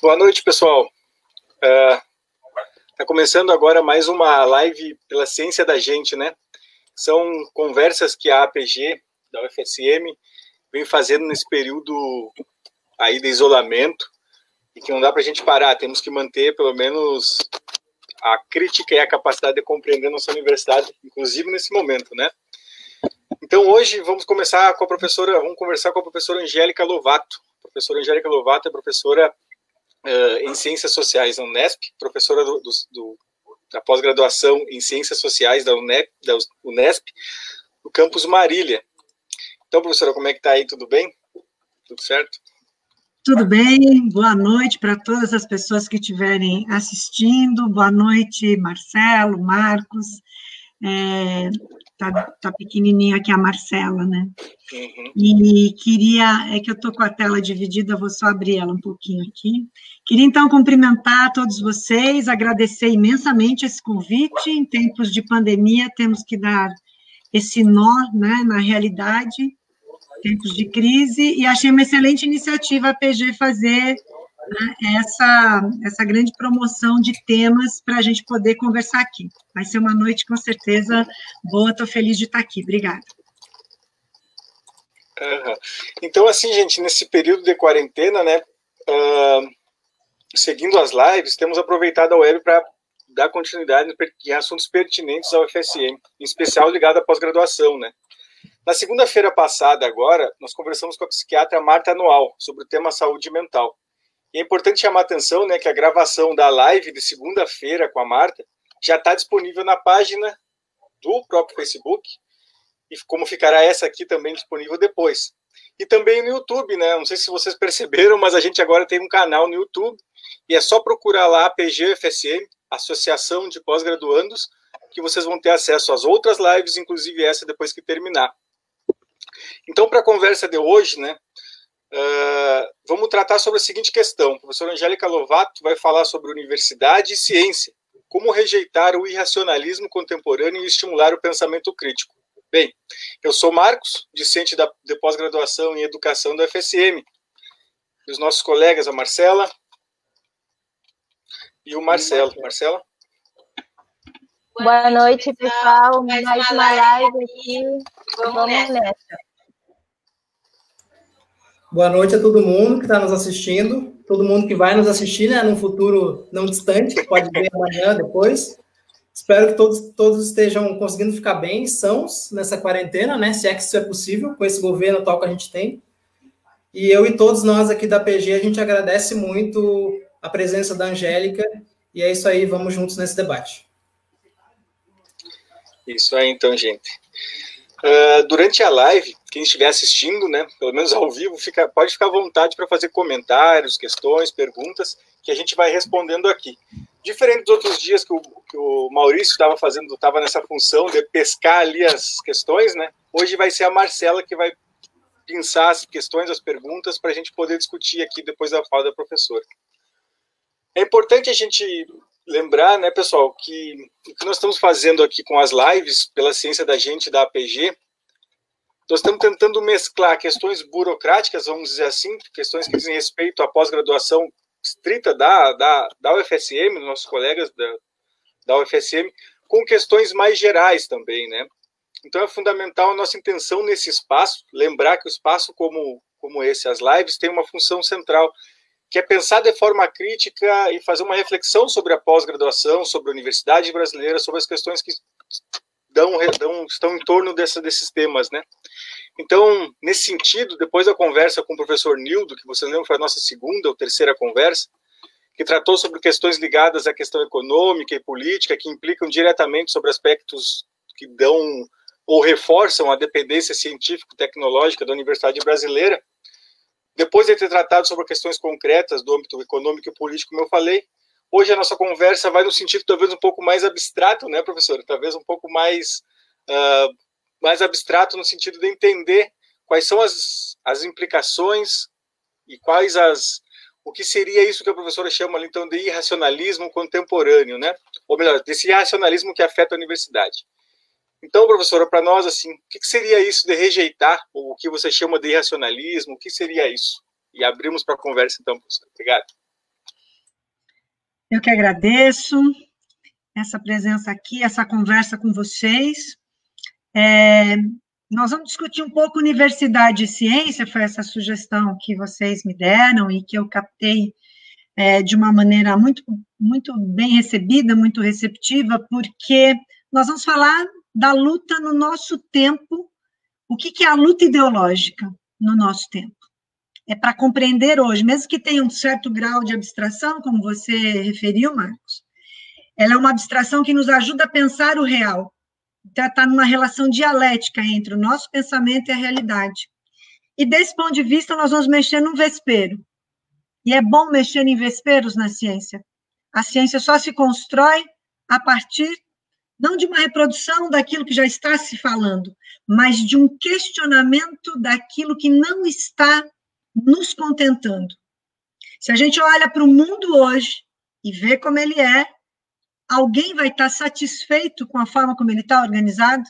Boa noite, pessoal. Está começando agora mais uma live pela Ciência da Gente, né? São conversas que a APG, da UFSM, vem fazendo nesse período aí de isolamento e que não dá para a gente parar, temos que manter pelo menos a crítica e a capacidade de compreender nossa universidade, inclusive nesse momento, né? Então hoje vamos conversar com a professora Angélica Lovato. A professora Angélica Lovato é professora em Ciências Sociais da Unesp, professora da pós-graduação em Ciências Sociais da Unesp, do campus Marília. Então, professora, como é que está aí? Tudo bem? Tudo certo? Tudo bem, boa noite para todas as pessoas que estiverem assistindo, boa noite, Marcelo, Marcos, tá pequenininha aqui a Marcela, né? Uhum. E é que eu estou com a tela dividida, vou só abrir ela um pouquinho aqui. Queria, então, cumprimentar todos vocês, agradecer imensamente esse convite. Em tempos de pandemia, temos que dar esse nó, né, na realidade, tempos de crise, e achei uma excelente iniciativa a PG fazer, né, essa grande promoção de temas para a gente poder conversar aqui. Vai ser uma noite, com certeza, boa, estou feliz de estar aqui. Obrigada. Uhum. Então, assim, gente, nesse período de quarentena, né, seguindo as lives, temos aproveitado a web para dar continuidade em assuntos pertinentes ao UFSM, em especial ligado à pós-graduação, né. Na segunda-feira passada, agora, nós conversamos com a psiquiatra Marta Noal sobre o tema saúde mental. E é importante chamar a atenção, né, que a gravação da live de segunda-feira com a Marta já está disponível na página do próprio Facebook, e como ficará essa aqui também disponível depois. E também no YouTube, né, não sei se vocês perceberam, mas a gente agora tem um canal no YouTube, e é só procurar lá a APG-UFSM, Associação de Pós-Graduandos, que vocês vão ter acesso às outras lives, inclusive essa depois que terminar. Então, para a conversa de hoje, né, vamos tratar sobre a seguinte questão. A professora Angélica Lovato vai falar sobre universidade e ciência, como rejeitar o irracionalismo contemporâneo e estimular o pensamento crítico. Bem, eu sou Marcos, discente de pós-graduação em educação da UFSM. E os nossos colegas, a Marcela e o Marcelo. Marcela? Boa noite, pessoal. Mais uma live aqui. Vamos nessa. Boa noite a todo mundo que está nos assistindo, todo mundo que vai nos assistir, né, num futuro não distante, pode ver amanhã, depois. Espero que todos estejam conseguindo ficar bem, sãos nessa quarentena, né, se é que isso é possível, com esse governo atual que a gente tem. E eu e todos nós aqui da PG, a gente agradece muito a presença da Angélica, e é isso aí, vamos juntos nesse debate. Isso aí, então, gente. Durante a live, quem estiver assistindo, né, pelo menos ao vivo, pode ficar à vontade para fazer comentários, questões, perguntas, que a gente vai respondendo aqui. Diferente dos outros dias que o Maurício estava nessa função de pescar ali as questões, né, hoje vai ser a Marcela que vai pensar as questões, as perguntas, para a gente poder discutir aqui depois da fala da professora. É importante a gente lembrar, né, pessoal, que o que nós estamos fazendo aqui com as lives pela Ciência da Gente da APG, nós estamos tentando mesclar questões burocráticas, vamos dizer assim, questões que dizem respeito à pós-graduação estrita da UFSM, dos nossos colegas da UFSM, com questões mais gerais também, né? Então é fundamental a nossa intenção nesse espaço, lembrar que o espaço como esse, as lives, tem uma função central, que é pensar de forma crítica e fazer uma reflexão sobre a pós-graduação, sobre a universidade brasileira, sobre as questões que estão em torno desses temas, né? Então, nesse sentido, depois da conversa com o professor Nildo, que vocês lembram foi a nossa segunda ou terceira conversa, que tratou sobre questões ligadas à questão econômica e política, que implicam diretamente sobre aspectos que dão ou reforçam a dependência científico-tecnológica da universidade brasileira. Depois de ter tratado sobre questões concretas do âmbito econômico e político, como eu falei, hoje a nossa conversa vai no sentido talvez um pouco mais abstrato, né, professora? Talvez um pouco mais abstrato no sentido de entender quais são as implicações e o que seria isso que a professora chama ali, então, de irracionalismo contemporâneo, né? Ou melhor, desse irracionalismo que afeta a universidade. Então, professora, para nós, assim, o que seria isso de rejeitar o que você chama de irracionalismo? O que seria isso? E abrimos para a conversa, então, professora. Obrigado. Eu que agradeço essa presença aqui, essa conversa com vocês. Nós vamos discutir um pouco universidade e ciência, foi essa sugestão que vocês me deram e que eu captei de uma maneira muito, muito bem recebida, muito receptiva, porque nós vamos falar da luta no nosso tempo. O que é a luta ideológica no nosso tempo? É para compreender hoje, mesmo que tenha um certo grau de abstração, como você referiu, Marcos, ela é uma abstração que nos ajuda a pensar o real. Então, está numa relação dialética entre o nosso pensamento e a realidade. E, desse ponto de vista, nós vamos mexer num vespeiro. E é bom mexer em vesperos na ciência. A ciência só se constrói a partir, não de uma reprodução daquilo que já está se falando, mas de um questionamento daquilo que não está nos contentando. Se a gente olha para o mundo hoje e vê como ele é, alguém vai estar satisfeito com a forma como ele está organizado?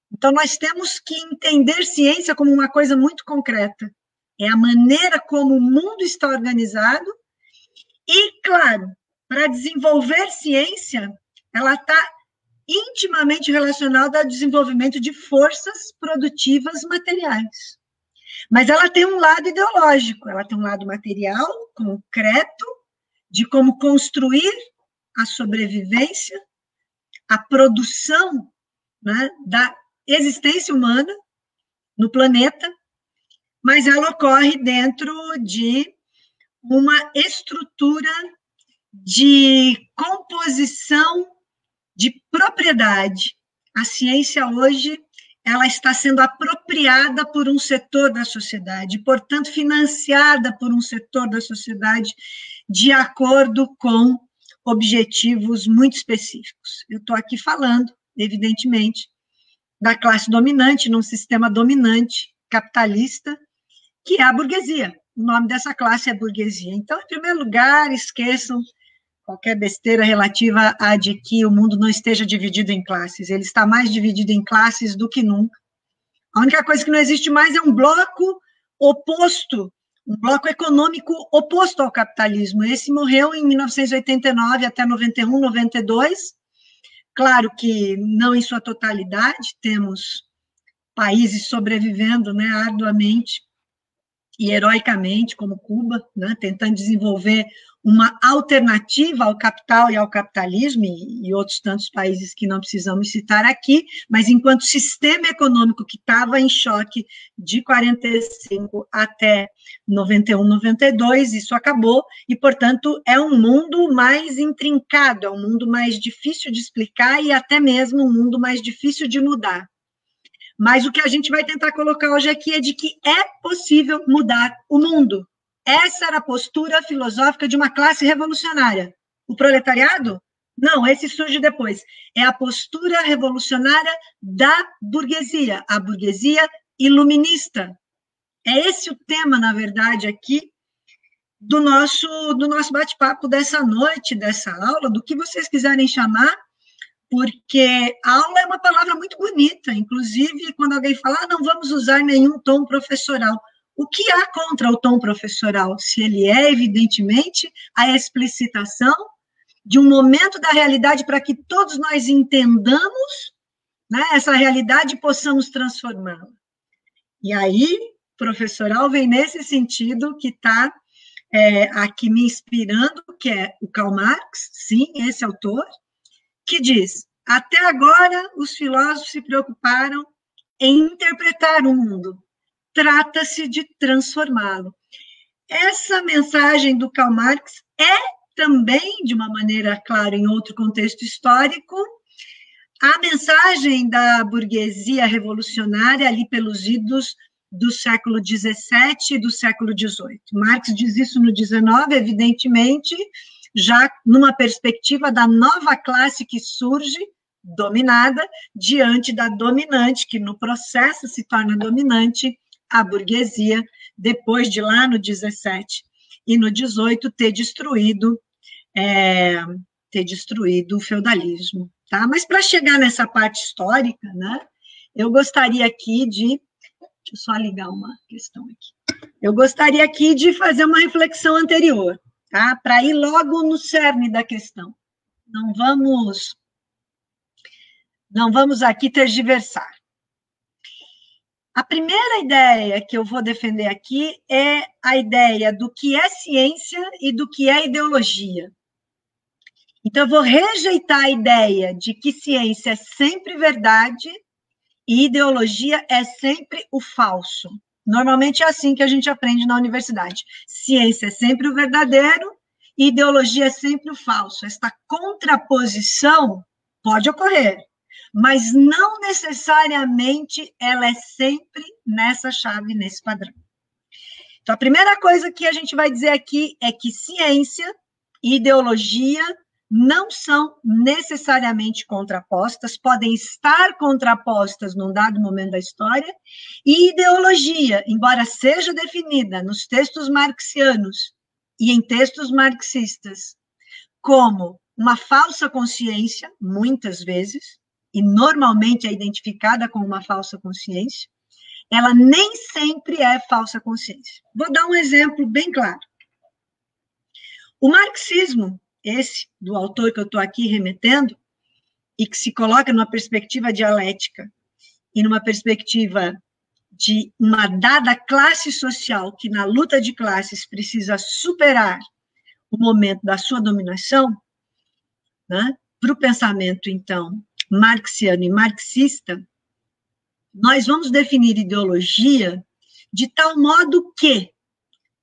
Então, nós temos que entender ciência como uma coisa muito concreta. É a maneira como o mundo está organizado e, claro, para desenvolver ciência, ela está intimamente relacionada ao desenvolvimento de forças produtivas materiais. Mas ela tem um lado ideológico, ela tem um lado material, concreto, de como construir a sobrevivência, a produção, né, da existência humana no planeta, mas ela ocorre dentro de uma estrutura de composição de propriedade. A ciência hoje, ela está sendo apropriada por um setor da sociedade, portanto, financiada por um setor da sociedade de acordo com objetivos muito específicos. Eu estou aqui falando, evidentemente, da classe dominante, num sistema dominante capitalista, que é a burguesia. O nome dessa classe é burguesia. Então, em primeiro lugar, esqueçam qualquer besteira relativa a de que o mundo não esteja dividido em classes. Ele está mais dividido em classes do que nunca. A única coisa que não existe mais é um bloco oposto, um bloco econômico oposto ao capitalismo. Esse morreu em 1989 até 91, 92. Claro que não em sua totalidade, temos países sobrevivendo, né, arduamente e heroicamente, como Cuba, né, tentando desenvolver uma alternativa ao capital e ao capitalismo, e outros tantos países que não precisamos citar aqui, mas enquanto sistema econômico que estava em choque de 45 até 91, 92, isso acabou, e, portanto, é um mundo mais intrincado, é um mundo mais difícil de explicar e até mesmo um mundo mais difícil de mudar. Mas o que a gente vai tentar colocar hoje aqui é de que é possível mudar o mundo. Essa era a postura filosófica de uma classe revolucionária. O proletariado? Não, esse surge depois. É a postura revolucionária da burguesia, a burguesia iluminista. É esse o tema, na verdade, aqui do nosso bate-papo dessa noite, dessa aula, do que vocês quiserem chamar, porque aula é uma palavra muito bonita, inclusive quando alguém fala, não vamos usar nenhum tom professoral. O que há contra o tom professoral? Se ele é, evidentemente, a explicitação de um momento da realidade para que todos nós entendamos, né, essa realidade e possamos transformá-la. E aí, professoral vem nesse sentido que está aqui me inspirando, que é o Karl Marx, sim, esse autor, que diz, até agora os filósofos se preocuparam em interpretar o mundo, trata-se de transformá-lo. Essa mensagem do Karl Marx é também, de uma maneira, claro, em outro contexto histórico, a mensagem da burguesia revolucionária ali pelos idos do século XVII e do século XVIII. Marx diz isso no XIX, evidentemente, já numa perspectiva da nova classe que surge, dominada, diante da dominante, que no processo se torna dominante, a burguesia, depois de lá no 17 e no 18 ter destruído o feudalismo. Tá? Mas para chegar nessa parte histórica, né, eu gostaria aqui de... Deixa eu só ligar uma questão aqui. Eu gostaria aqui de fazer uma reflexão anterior. tá? Para ir logo no cerne da questão. Não vamos aqui tergiversar. A primeira ideia que eu vou defender aqui é a ideia do que é ciência e do que é ideologia. Então, eu vou rejeitar a ideia de que ciência é sempre verdade e ideologia é sempre o falso. Normalmente é assim que a gente aprende na universidade. Ciência é sempre o verdadeiro e ideologia é sempre o falso. Esta contraposição pode ocorrer, mas não necessariamente ela é sempre nessa chave, nesse padrão. Então, a primeira coisa que a gente vai dizer aqui é que ciência e ideologia não são necessariamente contrapostas, podem estar contrapostas num dado momento da história, e ideologia, embora seja definida nos textos marxianos e em textos marxistas como uma falsa consciência, muitas vezes, e normalmente é identificada como uma falsa consciência, ela nem sempre é falsa consciência. Vou dar um exemplo bem claro. O marxismo, esse do autor que eu estou aqui remetendo, e que se coloca numa perspectiva dialética e numa perspectiva de uma dada classe social que na luta de classes precisa superar o momento da sua dominação, né? Para o pensamento, então, marxiano e marxista, nós vamos definir ideologia de tal modo que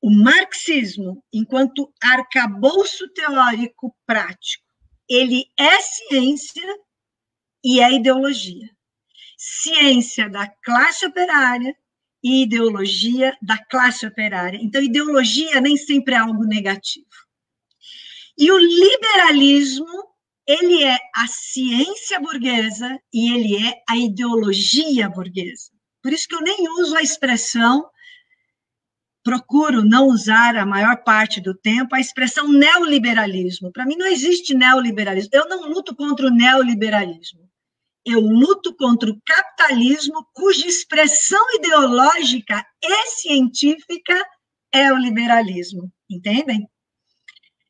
o marxismo, enquanto arcabouço teórico prático, ele é ciência e é ideologia. Ciência da classe operária e ideologia da classe operária. Então, ideologia nem sempre é algo negativo. E o liberalismo, ele é a ciência burguesa e ele é a ideologia burguesa. Por isso que eu nem uso a expressão, procuro não usar a maior parte do tempo, a expressão neoliberalismo. Para mim não existe neoliberalismo. Eu não luto contra o neoliberalismo. Eu luto contra o capitalismo, cuja expressão ideológica e científica é o liberalismo. Entendem?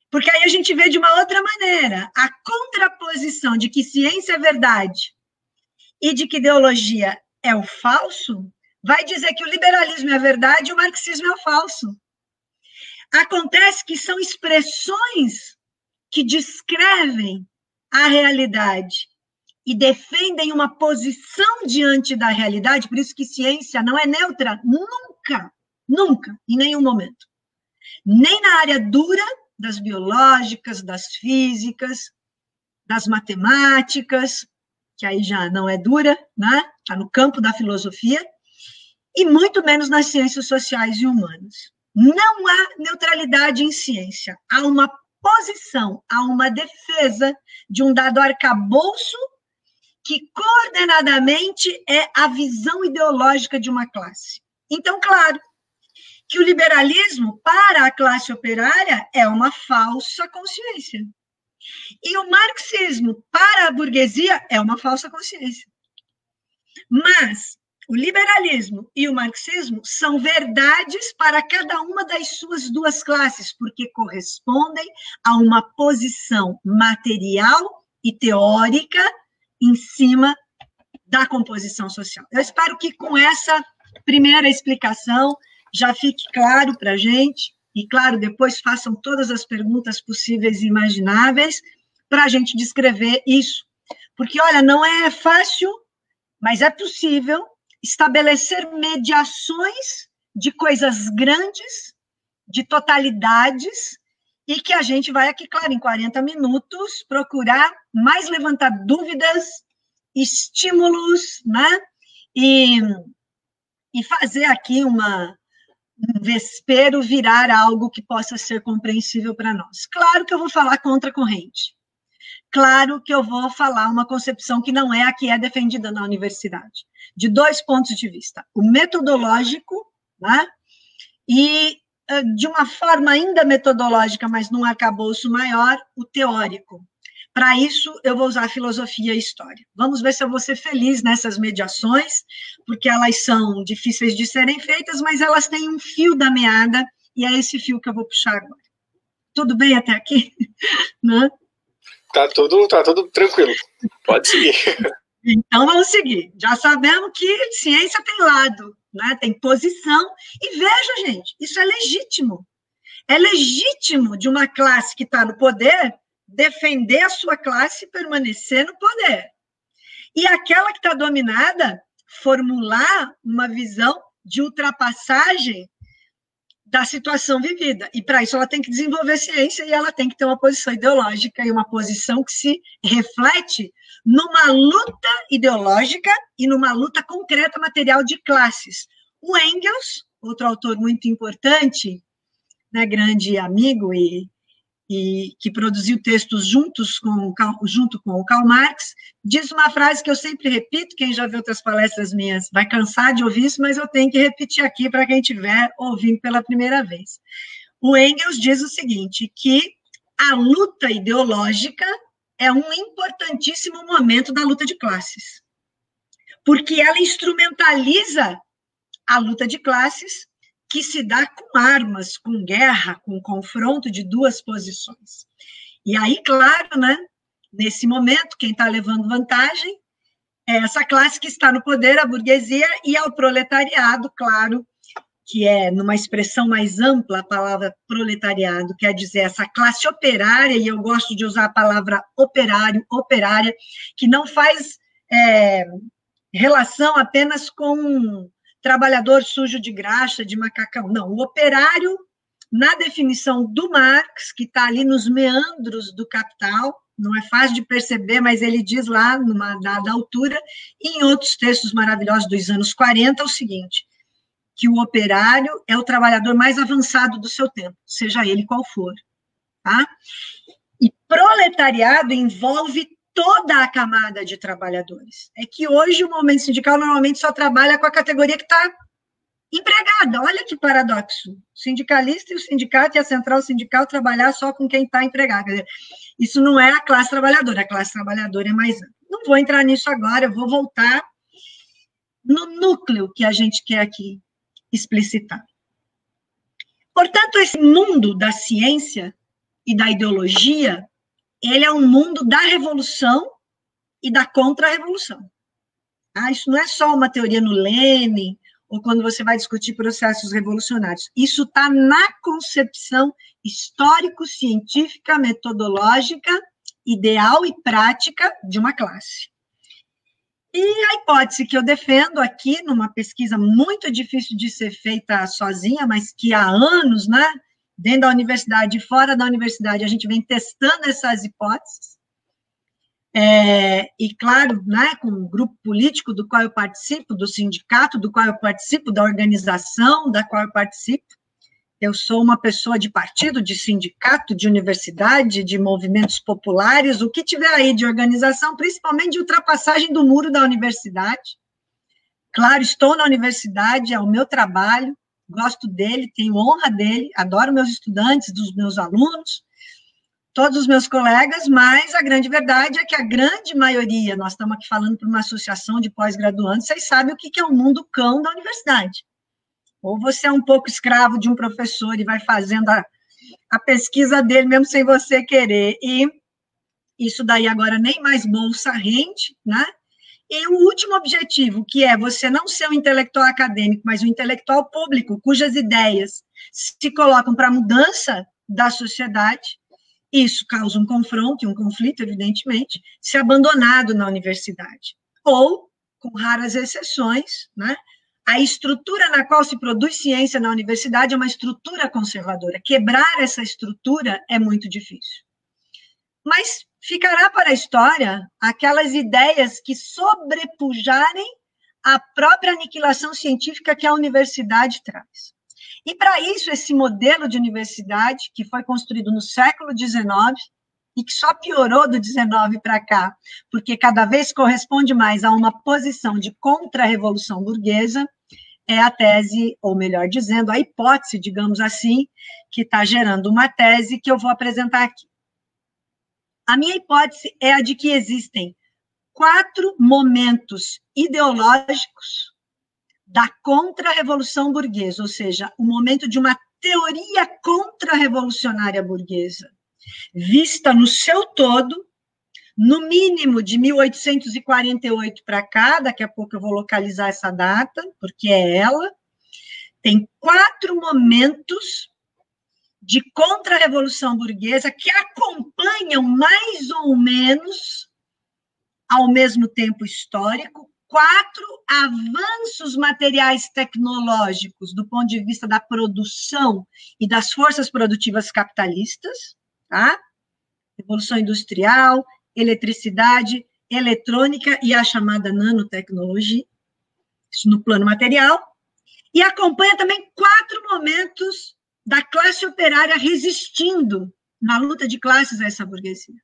Porque aí a gente vê de uma outra maneira a contraposição de que ciência é verdade e de que ideologia é o falso, vai dizer que o liberalismo é a verdade e o marxismo é o falso. Acontece que são expressões que descrevem a realidade e defendem uma posição diante da realidade, por isso que ciência não é neutra, nunca, nunca, em nenhum momento. Nem na área dura, das biológicas, das físicas, das matemáticas, que aí já não é dura, né? Está no campo da filosofia, e muito menos nas ciências sociais e humanas. Não há neutralidade em ciência, há uma posição, há uma defesa de um dado arcabouço que coordenadamente é a visão ideológica de uma classe. Então, claro, que o liberalismo, para a classe operária, é uma falsa consciência. E o marxismo, para a burguesia, é uma falsa consciência. Mas o liberalismo e o marxismo são verdades para cada uma das suas duas classes, porque correspondem a uma posição material e teórica em cima da composição social. Eu espero que com essa primeira explicação já fique claro para a gente, e claro, depois façam todas as perguntas possíveis e imagináveis para a gente descrever isso. Porque, olha, não é fácil, mas é possível estabelecer mediações de coisas grandes, de totalidades, e que a gente vai aqui, claro, em 40 minutos, procurar mais levantar dúvidas, estímulos, né? E fazer aqui um vespero virar algo que possa ser compreensível para nós. Claro que eu vou falar contra a corrente. Claro que eu vou falar uma concepção que não é a que é defendida na universidade, de dois pontos de vista. O metodológico, né? E, de uma forma ainda metodológica, mas num arcabouço maior, o teórico. Para isso, eu vou usar filosofia e história. Vamos ver se eu vou ser feliz nessas mediações, porque elas são difíceis de serem feitas, mas elas têm um fio da meada, e é esse fio que eu vou puxar agora. tudo bem até aqui? Né? Tá tudo tranquilo. Pode seguir. Então, vamos seguir. Já sabemos que ciência tem lado, né? Tem posição. E veja, gente, isso é legítimo. É legítimo de uma classe que está no poder defender a sua classe e permanecer no poder. E aquela que está dominada formular uma visão de ultrapassagem da situação vivida. E, para isso, ela tem que desenvolver ciência e ela tem que ter uma posição ideológica e uma posição que se reflete numa luta ideológica e numa luta concreta material de classes. O Engels, outro autor muito importante, né, grande amigo e que produziu textos junto com o Karl Marx, diz uma frase que eu sempre repito, quem já viu outras palestras minhas vai cansar de ouvir isso, mas eu tenho que repetir aqui para quem estiver ouvindo pela primeira vez. O Engels diz o seguinte, que a luta ideológica é um importantíssimo momento da luta de classes, porque ela instrumentaliza a luta de classes que se dá com armas, com guerra, com confronto de duas posições. E aí, claro, né, nesse momento, quem está levando vantagem é essa classe que está no poder, a burguesia, e ao proletariado, claro, que é, numa expressão mais ampla, a palavra proletariado, quer dizer, essa classe operária, e eu gosto de usar a palavra operário, operária, que não faz relação apenas com trabalhador sujo de graxa, de macacão. Não, o operário, na definição do Marx, que está ali nos meandros do Capital, não é fácil de perceber, mas ele diz lá, numa dada altura, e em outros textos maravilhosos dos anos 40, o seguinte, que o operário é o trabalhador mais avançado do seu tempo, seja ele qual for. Tá? E proletariado envolve toda a camada de trabalhadores. É que hoje o movimento sindical normalmente só trabalha com a categoria que está empregada. Olha que paradoxo. O sindicalista e o sindicato e a central sindical trabalhar só com quem está empregado. Quer dizer, isso não é a classe trabalhadora é mais ampla. Não vou entrar nisso agora, eu vou voltar no núcleo que a gente quer aqui explicitar. Portanto, esse mundo da ciência e da ideologia, ele é um mundo da revolução e da contra-revolução. Isso não é só uma teoria no Lenin, ou quando você vai discutir processos revolucionários. Isso está na concepção histórico-científica, metodológica, ideal e prática de uma classe. E a hipótese que eu defendo aqui, numa pesquisa muito difícil de ser feita sozinha, mas que há anos, né, dentro da universidade e fora da universidade, a gente vem testando essas hipóteses, e claro, né, com o grupo político do qual eu participo, do sindicato do qual eu participo, da organização da qual eu participo, eu sou uma pessoa de partido, de sindicato, de universidade, de movimentos populares, o que tiver aí de organização, principalmente de ultrapassagem do muro da universidade. Claro, estou na universidade, é o meu trabalho, gosto dele, tenho honra dele, adoro meus estudantes, dos meus alunos, todos os meus colegas, mas a grande verdade é que a grande maioria, nós estamos aqui falando para uma associação de pós-graduandos, vocês sabem o que é o mundo cão da universidade. Ou você é um pouco escravo de um professor e vai fazendo a pesquisa dele mesmo sem você querer, e isso daí agora nem mais bolsa rende, né? E o último objetivo, que é você não ser um intelectual acadêmico, mas um intelectual público, cujas ideias se colocam para a mudança da sociedade, isso causa um confronto e um conflito, evidentemente, se abandonado na universidade. Ou, com raras exceções, né, a estrutura na qual se produz ciência na universidade é uma estrutura conservadora. Quebrar essa estrutura é muito difícil. Mas ficará para a história aquelas ideias que sobrepujarem a própria aniquilação científica que a universidade traz. E, para isso, esse modelo de universidade, que foi construído no século XIX, e que só piorou do XIX para cá, porque cada vez corresponde mais a uma posição de contra-revolução burguesa, é a tese, ou melhor dizendo, a hipótese, digamos assim, que está gerando uma tese que eu vou apresentar aqui. A minha hipótese é a de que existem 4 momentos ideológicos da contra-revolução burguesa, ou seja, o momento de uma teoria contra contra-revolucionária burguesa, vista no seu todo, no mínimo de 1848 para cá, daqui a pouco eu vou localizar essa data, porque é ela, tem 4 momentos de contra-revolução burguesa que acompanham mais ou menos, ao mesmo tempo histórico, 4 avanços materiais tecnológicos do ponto de vista da produção e das forças produtivas capitalistas, tá? Revolução industrial, eletricidade, eletrônica e a chamada nanotecnologia, isso no plano material, e acompanha também 4 momentos da classe operária resistindo na luta de classes a essa burguesia.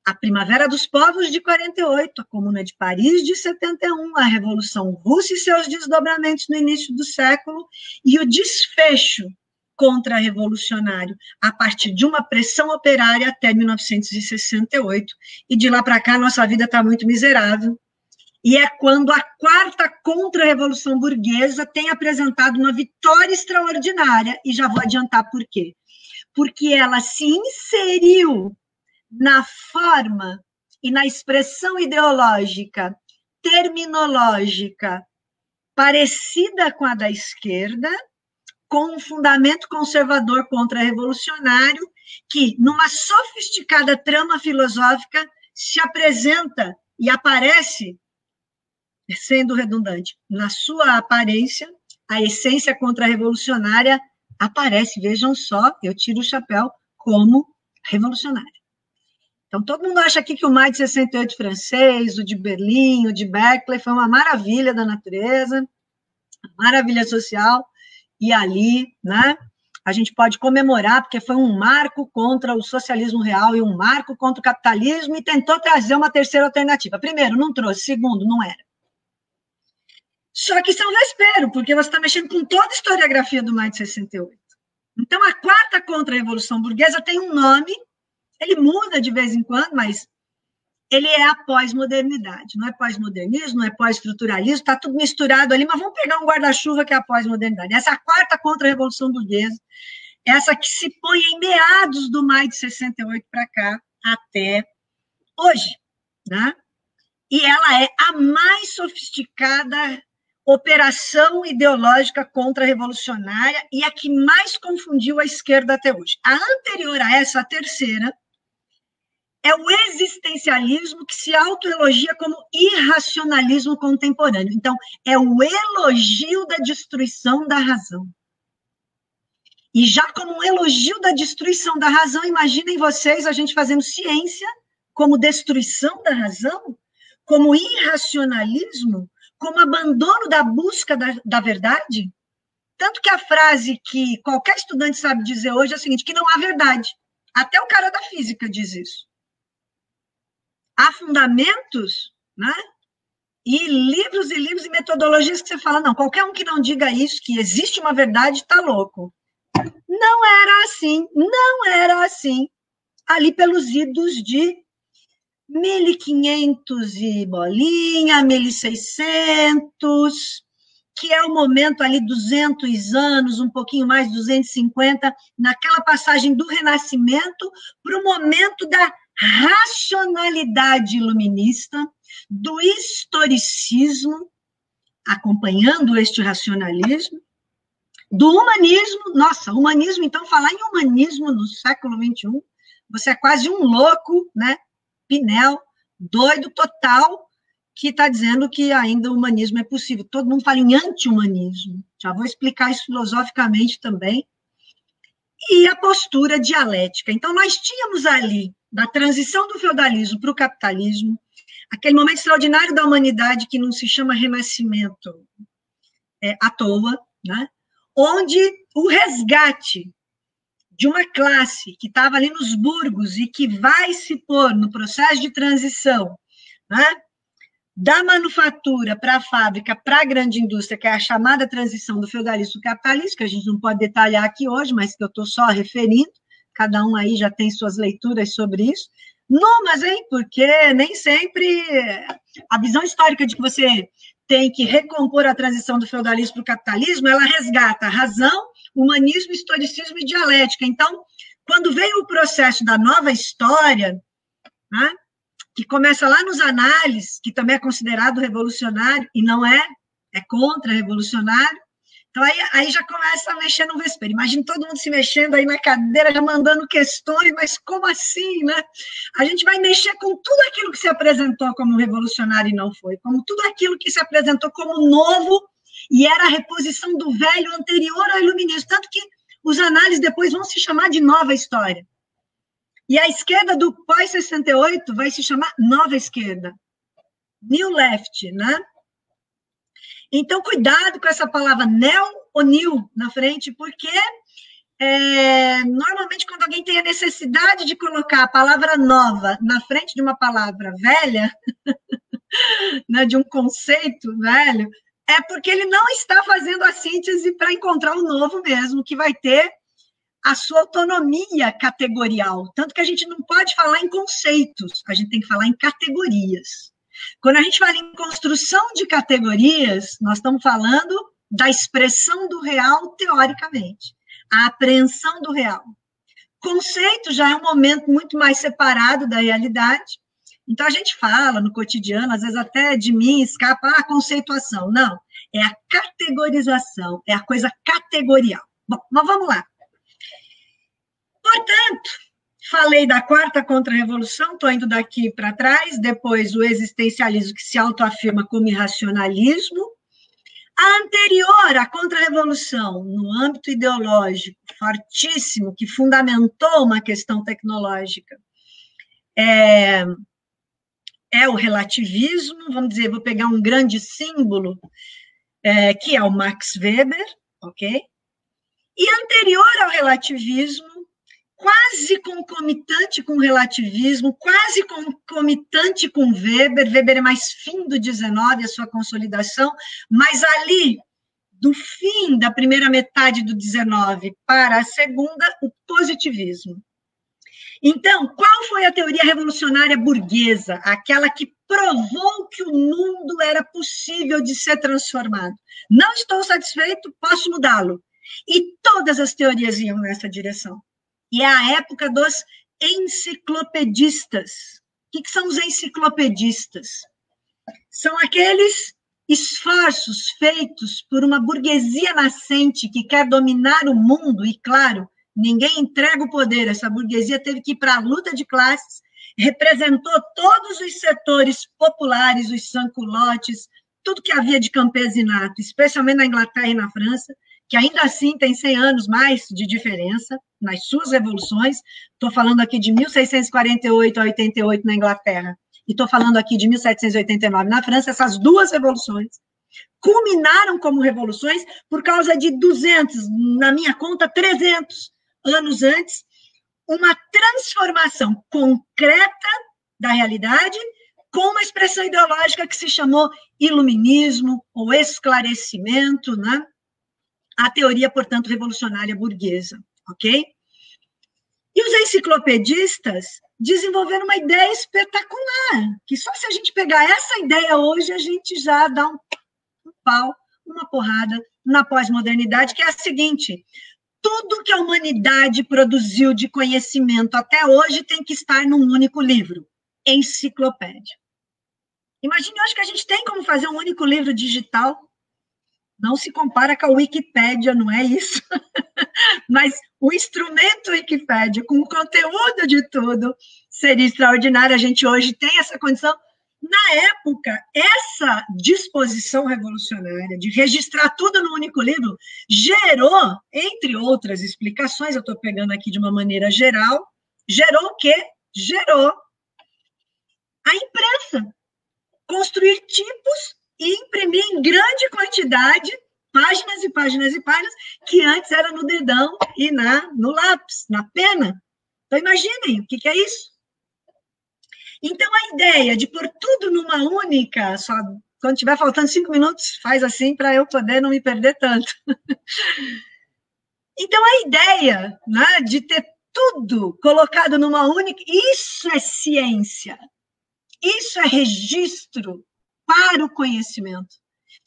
A Primavera dos Povos de 48, a Comuna de Paris de 71, a Revolução Russa e seus desdobramentos no início do século e o desfecho contra-revolucionário a partir de uma pressão operária até 1968. E de lá para cá, nossa vida está muito miserável. E é quando a 4ª contra-revolução burguesa tem apresentado uma vitória extraordinária, e já vou adiantar por quê. Porque ela se inseriu na forma e na expressão ideológica, terminológica, parecida com a da esquerda, com um fundamento conservador contra-revolucionário, que, numa sofisticada trama filosófica, se apresenta e aparece, sendo redundante, na sua aparência, a essência contra-revolucionária aparece, vejam só, eu tiro o chapéu, como revolucionária. Então, todo mundo acha aqui que o Maio de 68 francês, o de Berlim, o de Berkeley, foi uma maravilha da natureza, maravilha social, e ali, né, a gente pode comemorar, porque foi um marco contra o socialismo real e um marco contra o capitalismo, e tentou trazer uma terceira alternativa. Primeiro, não trouxe. Segundo, não era. Só que isso é um vespeiro, porque você está mexendo com toda a historiografia do Maio de 68. Então, a 4ª contra-revolução burguesa tem um nome, ele muda de vez em quando, mas ele é a pós-modernidade. Não é pós-modernismo, não é pós-estruturalismo, está tudo misturado ali, mas vamos pegar um guarda-chuva que é a pós-modernidade. Essa é a 4ª contra-revolução burguesa, essa que se põe em meados do Maio de 68 para cá, até hoje, né? E ela é a mais sofisticada operação ideológica contra-revolucionária e a que mais confundiu a esquerda até hoje. A anterior a essa, a terceira, é o existencialismo que se autoelogia como irracionalismo contemporâneo. Então, é o elogio da destruição da razão. E já como um elogio da destruição da razão, imaginem vocês a gente fazendo ciência como destruição da razão, como irracionalismo, como abandono da busca da verdade. Tanto que a frase que qualquer estudante sabe dizer hoje é a seguinte, que não há verdade. Até o cara da física diz isso. Há fundamentos, né? E livros e metodologias que você fala, não, qualquer um que não diga isso, que existe uma verdade, está louco. Não era assim, não era assim. Ali pelos idos de 1500 e bolinha, 1600, que é o momento ali, 200 anos, um pouquinho mais, 250, naquela passagem do Renascimento para o momento da racionalidade iluminista, do historicismo, acompanhando este racionalismo, do humanismo. Nossa, humanismo, então, falar em humanismo no século XXI, você é quase um louco, né? Pinel, doido total, que está dizendo que ainda o humanismo é possível. Todo mundo fala em anti-humanismo. Já vou explicar isso filosoficamente também. E a postura dialética. Então, nós tínhamos ali, da transição do feudalismo para o capitalismo, aquele momento extraordinário da humanidade que não se chama renascimento à toa, né? Onde o resgate de uma classe que estava ali nos burgos e que vai se pôr no processo de transição, né? Da manufatura para a fábrica, para a grande indústria, que é a chamada transição do feudalismo para o capitalismo, que a gente não pode detalhar aqui hoje, mas que eu estou só referindo, cada um aí já tem suas leituras sobre isso. Não, mas porque nem sempre a visão histórica de que você tem que recompor a transição do feudalismo para o capitalismo, ela resgata a razão, humanismo, historicismo e dialética. Então, quando veio o processo da nova história, né, que começa lá nos Análises, que também é considerado revolucionário, e não é contra-revolucionário, então aí já começa a mexer no vespeiro. Imagina todo mundo se mexendo aí na cadeira, já mandando questões, mas como assim, né? A gente vai mexer com tudo aquilo que se apresentou como revolucionário e não foi, como tudo aquilo que se apresentou como novo e era a reposição do velho anterior ao iluminismo, tanto que os Análises depois vão se chamar de nova história. E a esquerda do pós-68 vai se chamar nova esquerda, New Left, né? Então, cuidado com essa palavra neo ou new na frente, porque normalmente quando alguém tem a necessidade de colocar a palavra nova na frente de uma palavra velha, né, de um conceito velho, é porque ele não está fazendo a síntese para encontrar o novo mesmo, que vai ter a sua autonomia categorial. Tanto que a gente não pode falar em conceitos, a gente tem que falar em categorias. Quando a gente fala em construção de categorias, nós estamos falando da expressão do real teoricamente, a apreensão do real. Conceito já é um momento muito mais separado da realidade, então a gente fala no cotidiano, às vezes até de mim escapa a conceituação. Não, é a categorização, é a coisa categorial. Bom, mas vamos lá. Portanto, falei da quarta contra-revolução, estou indo daqui para trás, depois o existencialismo que se autoafirma como irracionalismo. A anterior, a contra-revolução, no âmbito ideológico, fortíssimo, que fundamentou uma questão tecnológica, é o relativismo, vamos dizer, vou pegar um grande símbolo, que é o Max Weber, ok? E anterior ao relativismo, quase concomitante com o relativismo, quase concomitante com Weber. Weber é mais fim do 19, a sua consolidação, mas ali, do fim da primeira metade do 19 para a segunda, o positivismo. Então, qual foi a teoria revolucionária burguesa? Aquela que provou que o mundo era possível de ser transformado. Não estou satisfeito, posso mudá-lo. E todas as teorias iam nessa direção. E é a época dos enciclopedistas. O que são os enciclopedistas? São aqueles esforços feitos por uma burguesia nascente que quer dominar o mundo, e, claro, ninguém entrega o poder, essa burguesia teve que ir para a luta de classes, representou todos os setores populares, os sans-culottes, tudo que havia de campesinato, especialmente na Inglaterra e na França, que ainda assim tem 100 anos mais de diferença nas suas revoluções. Estou falando aqui de 1648 a 88 na Inglaterra, e estou falando aqui de 1789 na França. Essas duas revoluções culminaram como revoluções por causa de 200, na minha conta, 300 anos antes, uma transformação concreta da realidade com uma expressão ideológica que se chamou iluminismo ou esclarecimento, né? A teoria, portanto, revolucionária burguesa, ok? E os enciclopedistas desenvolveram uma ideia espetacular, que só se a gente pegar essa ideia hoje, a gente já dá um pau, uma porrada na pós-modernidade, que é a seguinte: tudo que a humanidade produziu de conhecimento até hoje tem que estar num único livro, enciclopédia. Imagine hoje que a gente tem como fazer um único livro digital. Não se compara com a Wikipédia, não é isso? Mas o instrumento Wikipédia, com o conteúdo de tudo, seria extraordinário. A gente hoje tem essa condição. Na época, essa disposição revolucionária de registrar tudo no único livro gerou, entre outras explicações, eu estou pegando aqui de uma maneira geral, gerou o quê? Gerou a imprensa. Construir tipos e imprimir em grande quantidade páginas e páginas e páginas, que antes era no dedão e no lápis, na pena. Então, imaginem, o que é isso? Então, a ideia de pôr tudo numa única, só quando estiver faltando 5 minutos, faz assim para eu poder não me perder tanto. Então, a ideia, né, de ter tudo colocado numa única, isso é ciência, isso é registro para o conhecimento.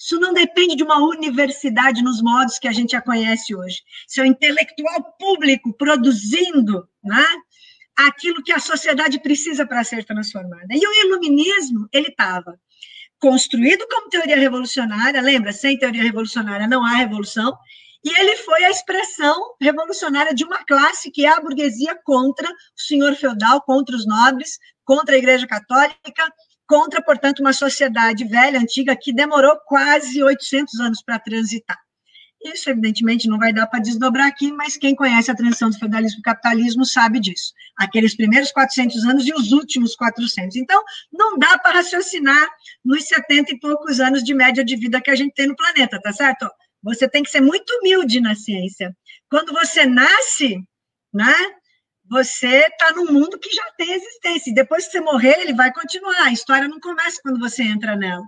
Isso não depende de uma universidade nos modos que a gente a conhece hoje. Isso é o intelectual público produzindo, né, aquilo que a sociedade precisa para ser transformada. E o iluminismo, ele estava construído como teoria revolucionária, lembra, sem teoria revolucionária não há revolução, e ele foi a expressão revolucionária de uma classe que é a burguesia contra o senhor feudal, contra os nobres, contra a Igreja Católica, contra, portanto, uma sociedade velha, antiga, que demorou quase 800 anos para transitar. Isso, evidentemente, não vai dar para desdobrar aqui, mas quem conhece a transição do feudalismo para o capitalismo sabe disso. Aqueles primeiros 400 anos e os últimos 400. Então, não dá para raciocinar nos 70 e poucos anos de média de vida que a gente tem no planeta, tá certo? Você tem que ser muito humilde na ciência. Quando você nasce, né, você está num mundo que já tem existência. E depois que você morrer, ele vai continuar. A história não começa quando você entra nela.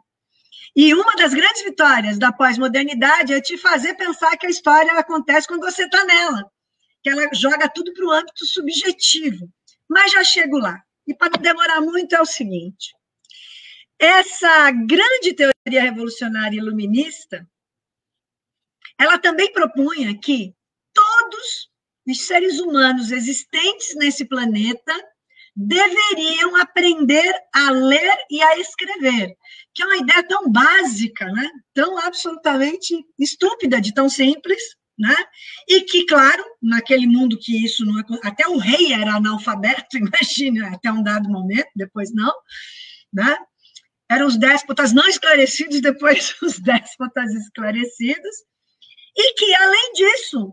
E uma das grandes vitórias da pós-modernidade é te fazer pensar que a história acontece quando você está nela, que ela joga tudo para o âmbito subjetivo. Mas já chego lá. E para não demorar muito é o seguinte, essa grande teoria revolucionária iluminista, ela também propunha que todos os seres humanos existentes nesse planeta deveriam aprender a ler e a escrever, que é uma ideia tão básica, né? Tão absolutamente estúpida, de tão simples, né? E que, claro, naquele mundo que isso não... Até o rei era analfabeto, imagina, até um dado momento, depois não, né? Eram os déspotas não esclarecidos, depois os déspotas esclarecidos, e que, além disso,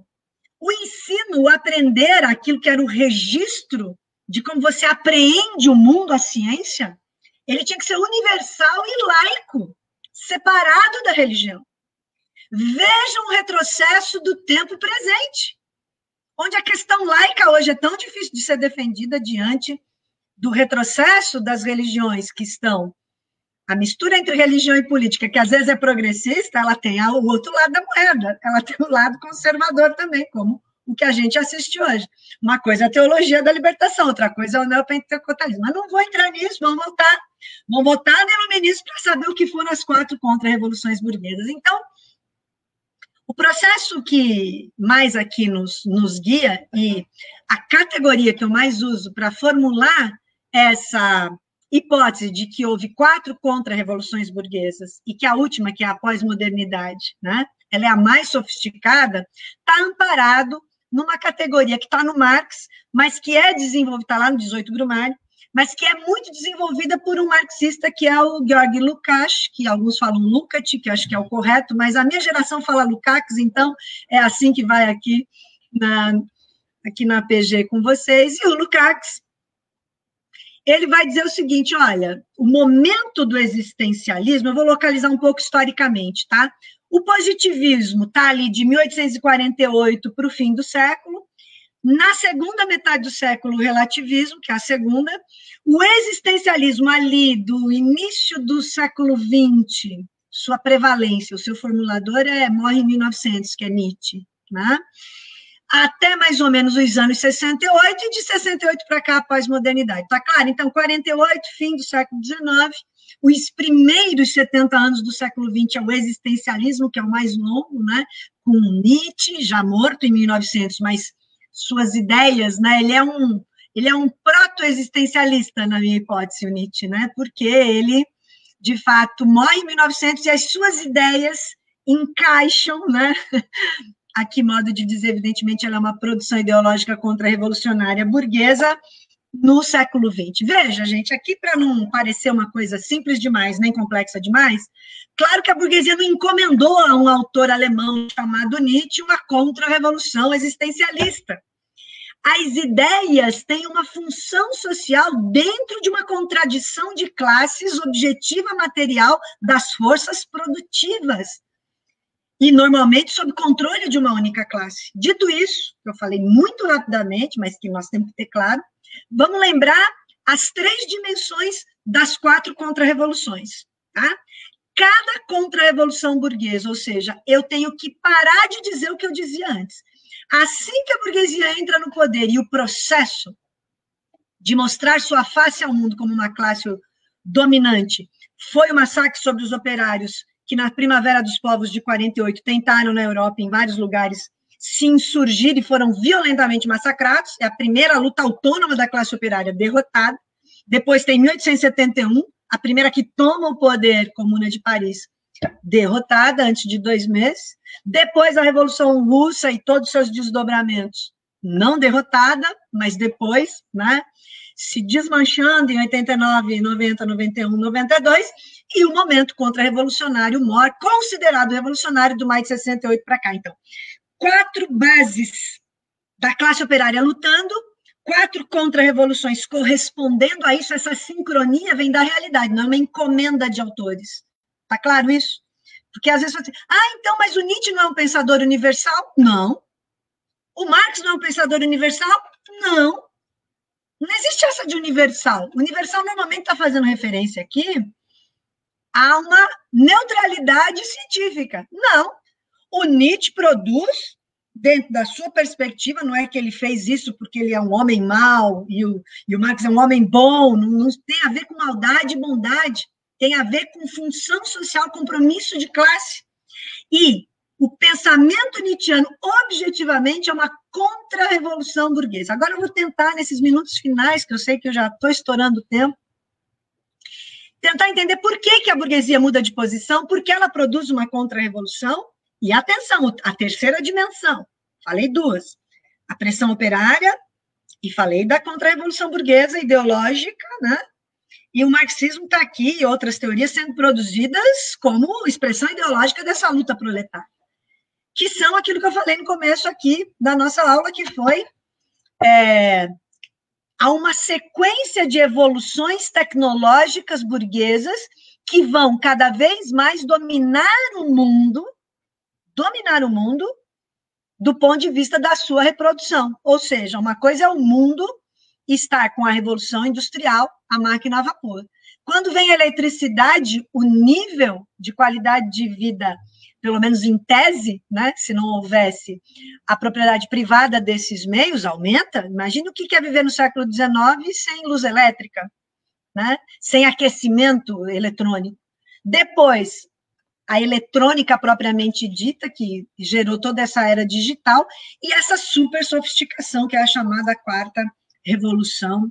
o ensino, o aprender aquilo que era o registro de como você apreende o mundo, a ciência, ele tinha que ser universal e laico, separado da religião. Veja um retrocesso do tempo presente, onde a questão laica hoje é tão difícil de ser defendida diante do retrocesso das religiões que estão... A mistura entre religião e política, que às vezes é progressista, ela tem o outro lado da moeda, ela tem o lado conservador também, como o que a gente assiste hoje. Uma coisa é a teologia da libertação, outra coisa é o neopentecostalismo. Mas não vou entrar nisso, vamos voltar no iluminismo para saber o que foram as 4 contra-revoluções burguesas. Então, o processo que mais aqui nos guia, e a categoria que eu mais uso para formular essa hipótese de que houve 4 contra-revoluções burguesas e que a última, que é a pós-modernidade, né, ela é a mais sofisticada, está amparado numa categoria que está no Marx, mas que é desenvolvida, está lá no 18 Brumário, mas que é muito desenvolvida por um marxista que é o Georg Lukács, que alguns falam Lukács, que acho que é o correto, mas a minha geração fala Lukács, então é assim que vai aqui na PG com vocês. E o Lukács, ele vai dizer o seguinte, olha, o momento do existencialismo, eu vou localizar um pouco historicamente, tá? O positivismo está ali de 1848 para o fim do século. Na segunda metade do século, o relativismo, que é a segunda. O existencialismo ali do início do século XX, sua prevalência, o seu formulador morre em 1900, que é Nietzsche, né? Até mais ou menos os anos 68, e de 68 para cá, a pós-modernidade. Tá claro? Então, 48, fim do século XIX, os primeiros 70 anos do século XX é o existencialismo, que é o mais longo, né? Com Nietzsche, já morto em 1900, mas suas ideias, né? Ele é um proto-existencialista, na minha hipótese, o Nietzsche, né? Porque ele, de fato, morre em 1900 e as suas ideias encaixam, né? A que modo de dizer, evidentemente, ela é uma produção ideológica contra-revolucionária burguesa no século XX. Veja, gente, aqui para não parecer uma coisa simples demais, nem complexa demais, claro que a burguesia não encomendou a um autor alemão chamado Nietzsche uma contra-revolução existencialista. As ideias têm uma função social dentro de uma contradição de classes objetiva material das forças produtivas, e normalmente sob controle de uma única classe. Dito isso, eu falei muito rapidamente, mas que nós temos que ter claro, vamos lembrar as 3 dimensões das 4 contra-revoluções, tá? Cada contra-revolução burguesa, ou seja, eu tenho que parar de dizer o que eu dizia antes. Assim que a burguesia entra no poder e o processo de mostrar sua face ao mundo como uma classe dominante foi o massacre sobre os operários, que na Primavera dos Povos de 48 tentaram na Europa, em vários lugares, se insurgir e foram violentamente massacrados. É a primeira luta autônoma da classe operária derrotada. Depois tem 1871, a primeira que toma o poder, Comuna de Paris, derrotada antes de 2 meses. Depois a Revolução Russa e todos os seus desdobramentos, não derrotada, mas depois, né, se desmanchando em 89, 90, 91, 92, e o momento contra-revolucionário, o maior considerado revolucionário do maio de 68 para cá. Então, 4 bases da classe operária lutando, 4 contra-revoluções correspondendo a isso. Essa sincronia vem da realidade, não é uma encomenda de autores. Está claro isso? Porque às vezes você diz, então, mas o Nietzsche não é um pensador universal? Não. O Marx não é um pensador universal? Não. Não existe essa de universal. Universal normalmente está fazendo referência aqui a uma neutralidade científica. Não. O Nietzsche produz, dentro da sua perspectiva, não é que ele fez isso porque ele é um homem mau e o Marx é um homem bom, não tem a ver com maldade e bondade, tem a ver com função social, compromisso de classe. E o pensamento nietzschiano, objetivamente, é uma contra-revolução burguesa. Agora eu vou tentar, nesses minutos finais, que eu sei que eu já estou estourando o tempo, tentar entender por que a burguesia muda de posição, por que ela produz uma contra-revolução. E atenção, a terceira dimensão, falei 2, a pressão operária, e falei da contra-revolução burguesa ideológica, né? E o marxismo está aqui, e outras teorias sendo produzidas como expressão ideológica dessa luta proletária, que são aquilo que eu falei no começo aqui da nossa aula, que foi há uma sequência de evoluções tecnológicas burguesas que vão cada vez mais dominar o mundo do ponto de vista da sua reprodução. Ou seja, uma coisa é o mundo estar com a Revolução Industrial, a máquina a vapor. Quando vem a eletricidade, o nível de qualidade de vida, pelo menos em tese, né, se não houvesse a propriedade privada desses meios, aumenta. Imagina o que é viver no século XIX sem luz elétrica, né, sem aquecimento eletrônico. Depois, a eletrônica propriamente dita, que gerou toda essa era digital, e essa super sofisticação, que é a chamada quarta revolução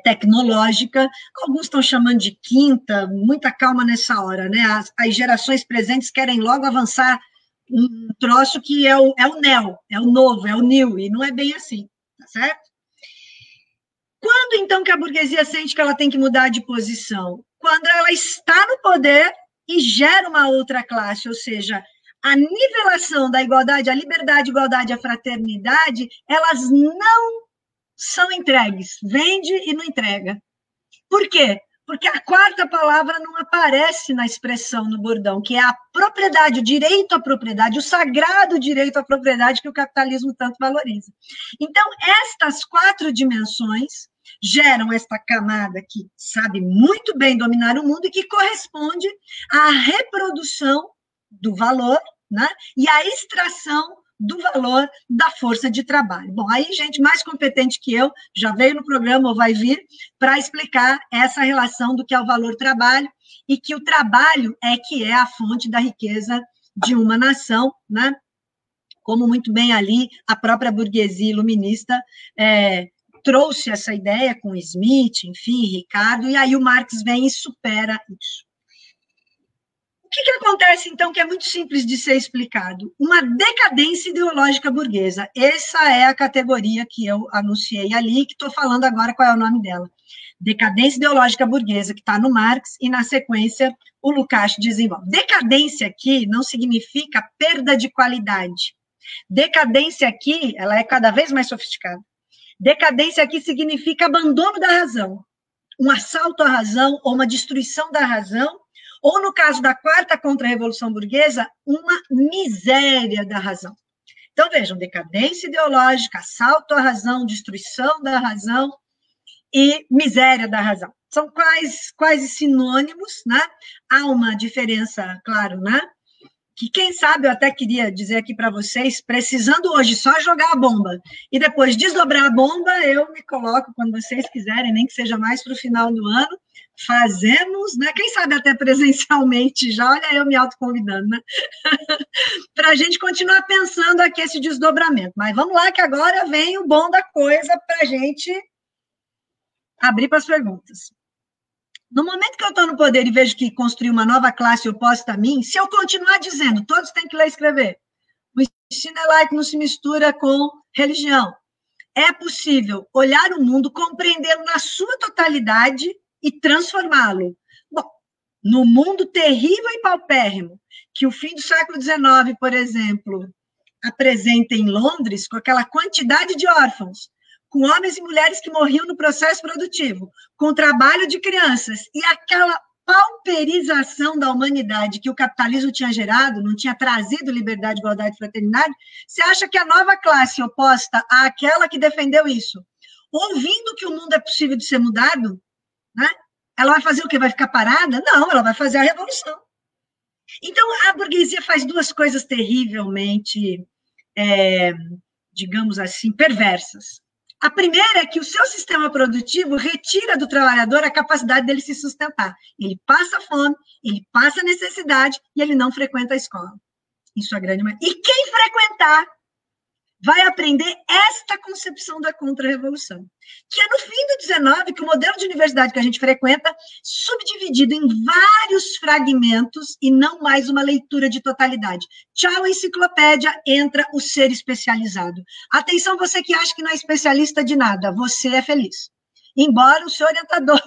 tecnológica. Alguns estão chamando de quinta, muita calma nessa hora, né? As gerações presentes querem logo avançar um troço que é o neo, é o novo, é o new, e não é bem assim, tá certo? Quando, então, que a burguesia sente que ela tem que mudar de posição? Quando ela está no poder e gera uma outra classe, ou seja, a nivelação da igualdade, a liberdade, a igualdade, a fraternidade, elas não são entregues, vende e não entrega. Por quê? Porque a quarta palavra não aparece na expressão, no bordão, que é a propriedade, o direito à propriedade, o sagrado direito à propriedade que o capitalismo tanto valoriza. Então, estas 4 dimensões geram esta camada que sabe muito bem dominar o mundo e que corresponde à reprodução do valor, né, e à extração do valor da força de trabalho. Bom, aí gente mais competente que eu já veio no programa ou vai vir para explicar essa relação do que é o valor trabalho e que o trabalho é que é a fonte da riqueza de uma nação, né? Como muito bem ali a própria burguesia iluminista trouxe essa ideia com Smith, enfim, Ricardo, e aí o Marx vem e supera isso. O que acontece, então, que é muito simples de ser explicado? Uma decadência ideológica burguesa. Essa é a categoria que eu anunciei ali, que estou falando agora qual é o nome dela. Decadência ideológica burguesa, que está no Marx, e, na sequência, o Lukács desenvolve. Decadência aqui não significa perda de qualidade. Decadência aqui, ela é cada vez mais sofisticada. Decadência aqui significa abandono da razão, um assalto à razão ou uma destruição da razão, ou, no caso da quarta contra-revolução burguesa, uma miséria da razão. Então, vejam, decadência ideológica, assalto à razão, destruição da razão e miséria da razão. São quase sinônimos, né? Há uma diferença, claro, né? que quem sabe, eu até queria dizer aqui para vocês, precisando hoje só jogar a bomba e depois desdobrar a bomba, eu me coloco quando vocês quiserem, nem que seja mais para o final do ano, fazemos, né? Quem sabe até presencialmente já, olha eu me autoconvidando, né? Para a gente continuar pensando aqui esse desdobramento. Mas vamos lá que agora vem o bom da coisa para a gente abrir para as perguntas. No momento que eu estou no poder e vejo que construir uma nova classe oposta a mim, se eu continuar dizendo, todos têm que ler e escrever, o ensino é laico, não se mistura com religião, é possível olhar o mundo, compreendê-lo na sua totalidade e transformá-lo. Bom, no mundo terrível e paupérrimo, que o fim do século XIX, por exemplo, apresenta em Londres, com aquela quantidade de órfãos, com homens e mulheres que morriam no processo produtivo, com o trabalho de crianças, e aquela pauperização da humanidade que o capitalismo tinha gerado, não tinha trazido liberdade, igualdade e fraternidade, você acha que a nova classe oposta àquela que defendeu isso, ouvindo que o mundo é possível de ser mudado, né, ela vai fazer o quê? Vai ficar parada? Não, ela vai fazer a revolução. Então, a burguesia faz duas coisas terrivelmente, digamos assim, perversas. A primeira é que o seu sistema produtivo retira do trabalhador a capacidade dele se sustentar. Ele passa fome, ele passa necessidade e ele não frequenta a escola. Em sua grande maioria. E quem frequentar vai aprender esta concepção da contra-revolução, que é no fim do 19 que o modelo de universidade que a gente frequenta, subdividido em vários fragmentos e não mais uma leitura de totalidade. Tchau, enciclopédia, entra o ser especializado. Atenção, você que acha que não é especialista de nada, você é feliz. Embora o seu orientador,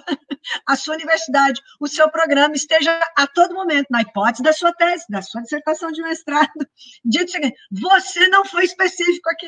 a sua universidade, o seu programa esteja a todo momento na hipótese da sua tese, da sua dissertação de mestrado, dito o seguinte, você não foi específico aqui,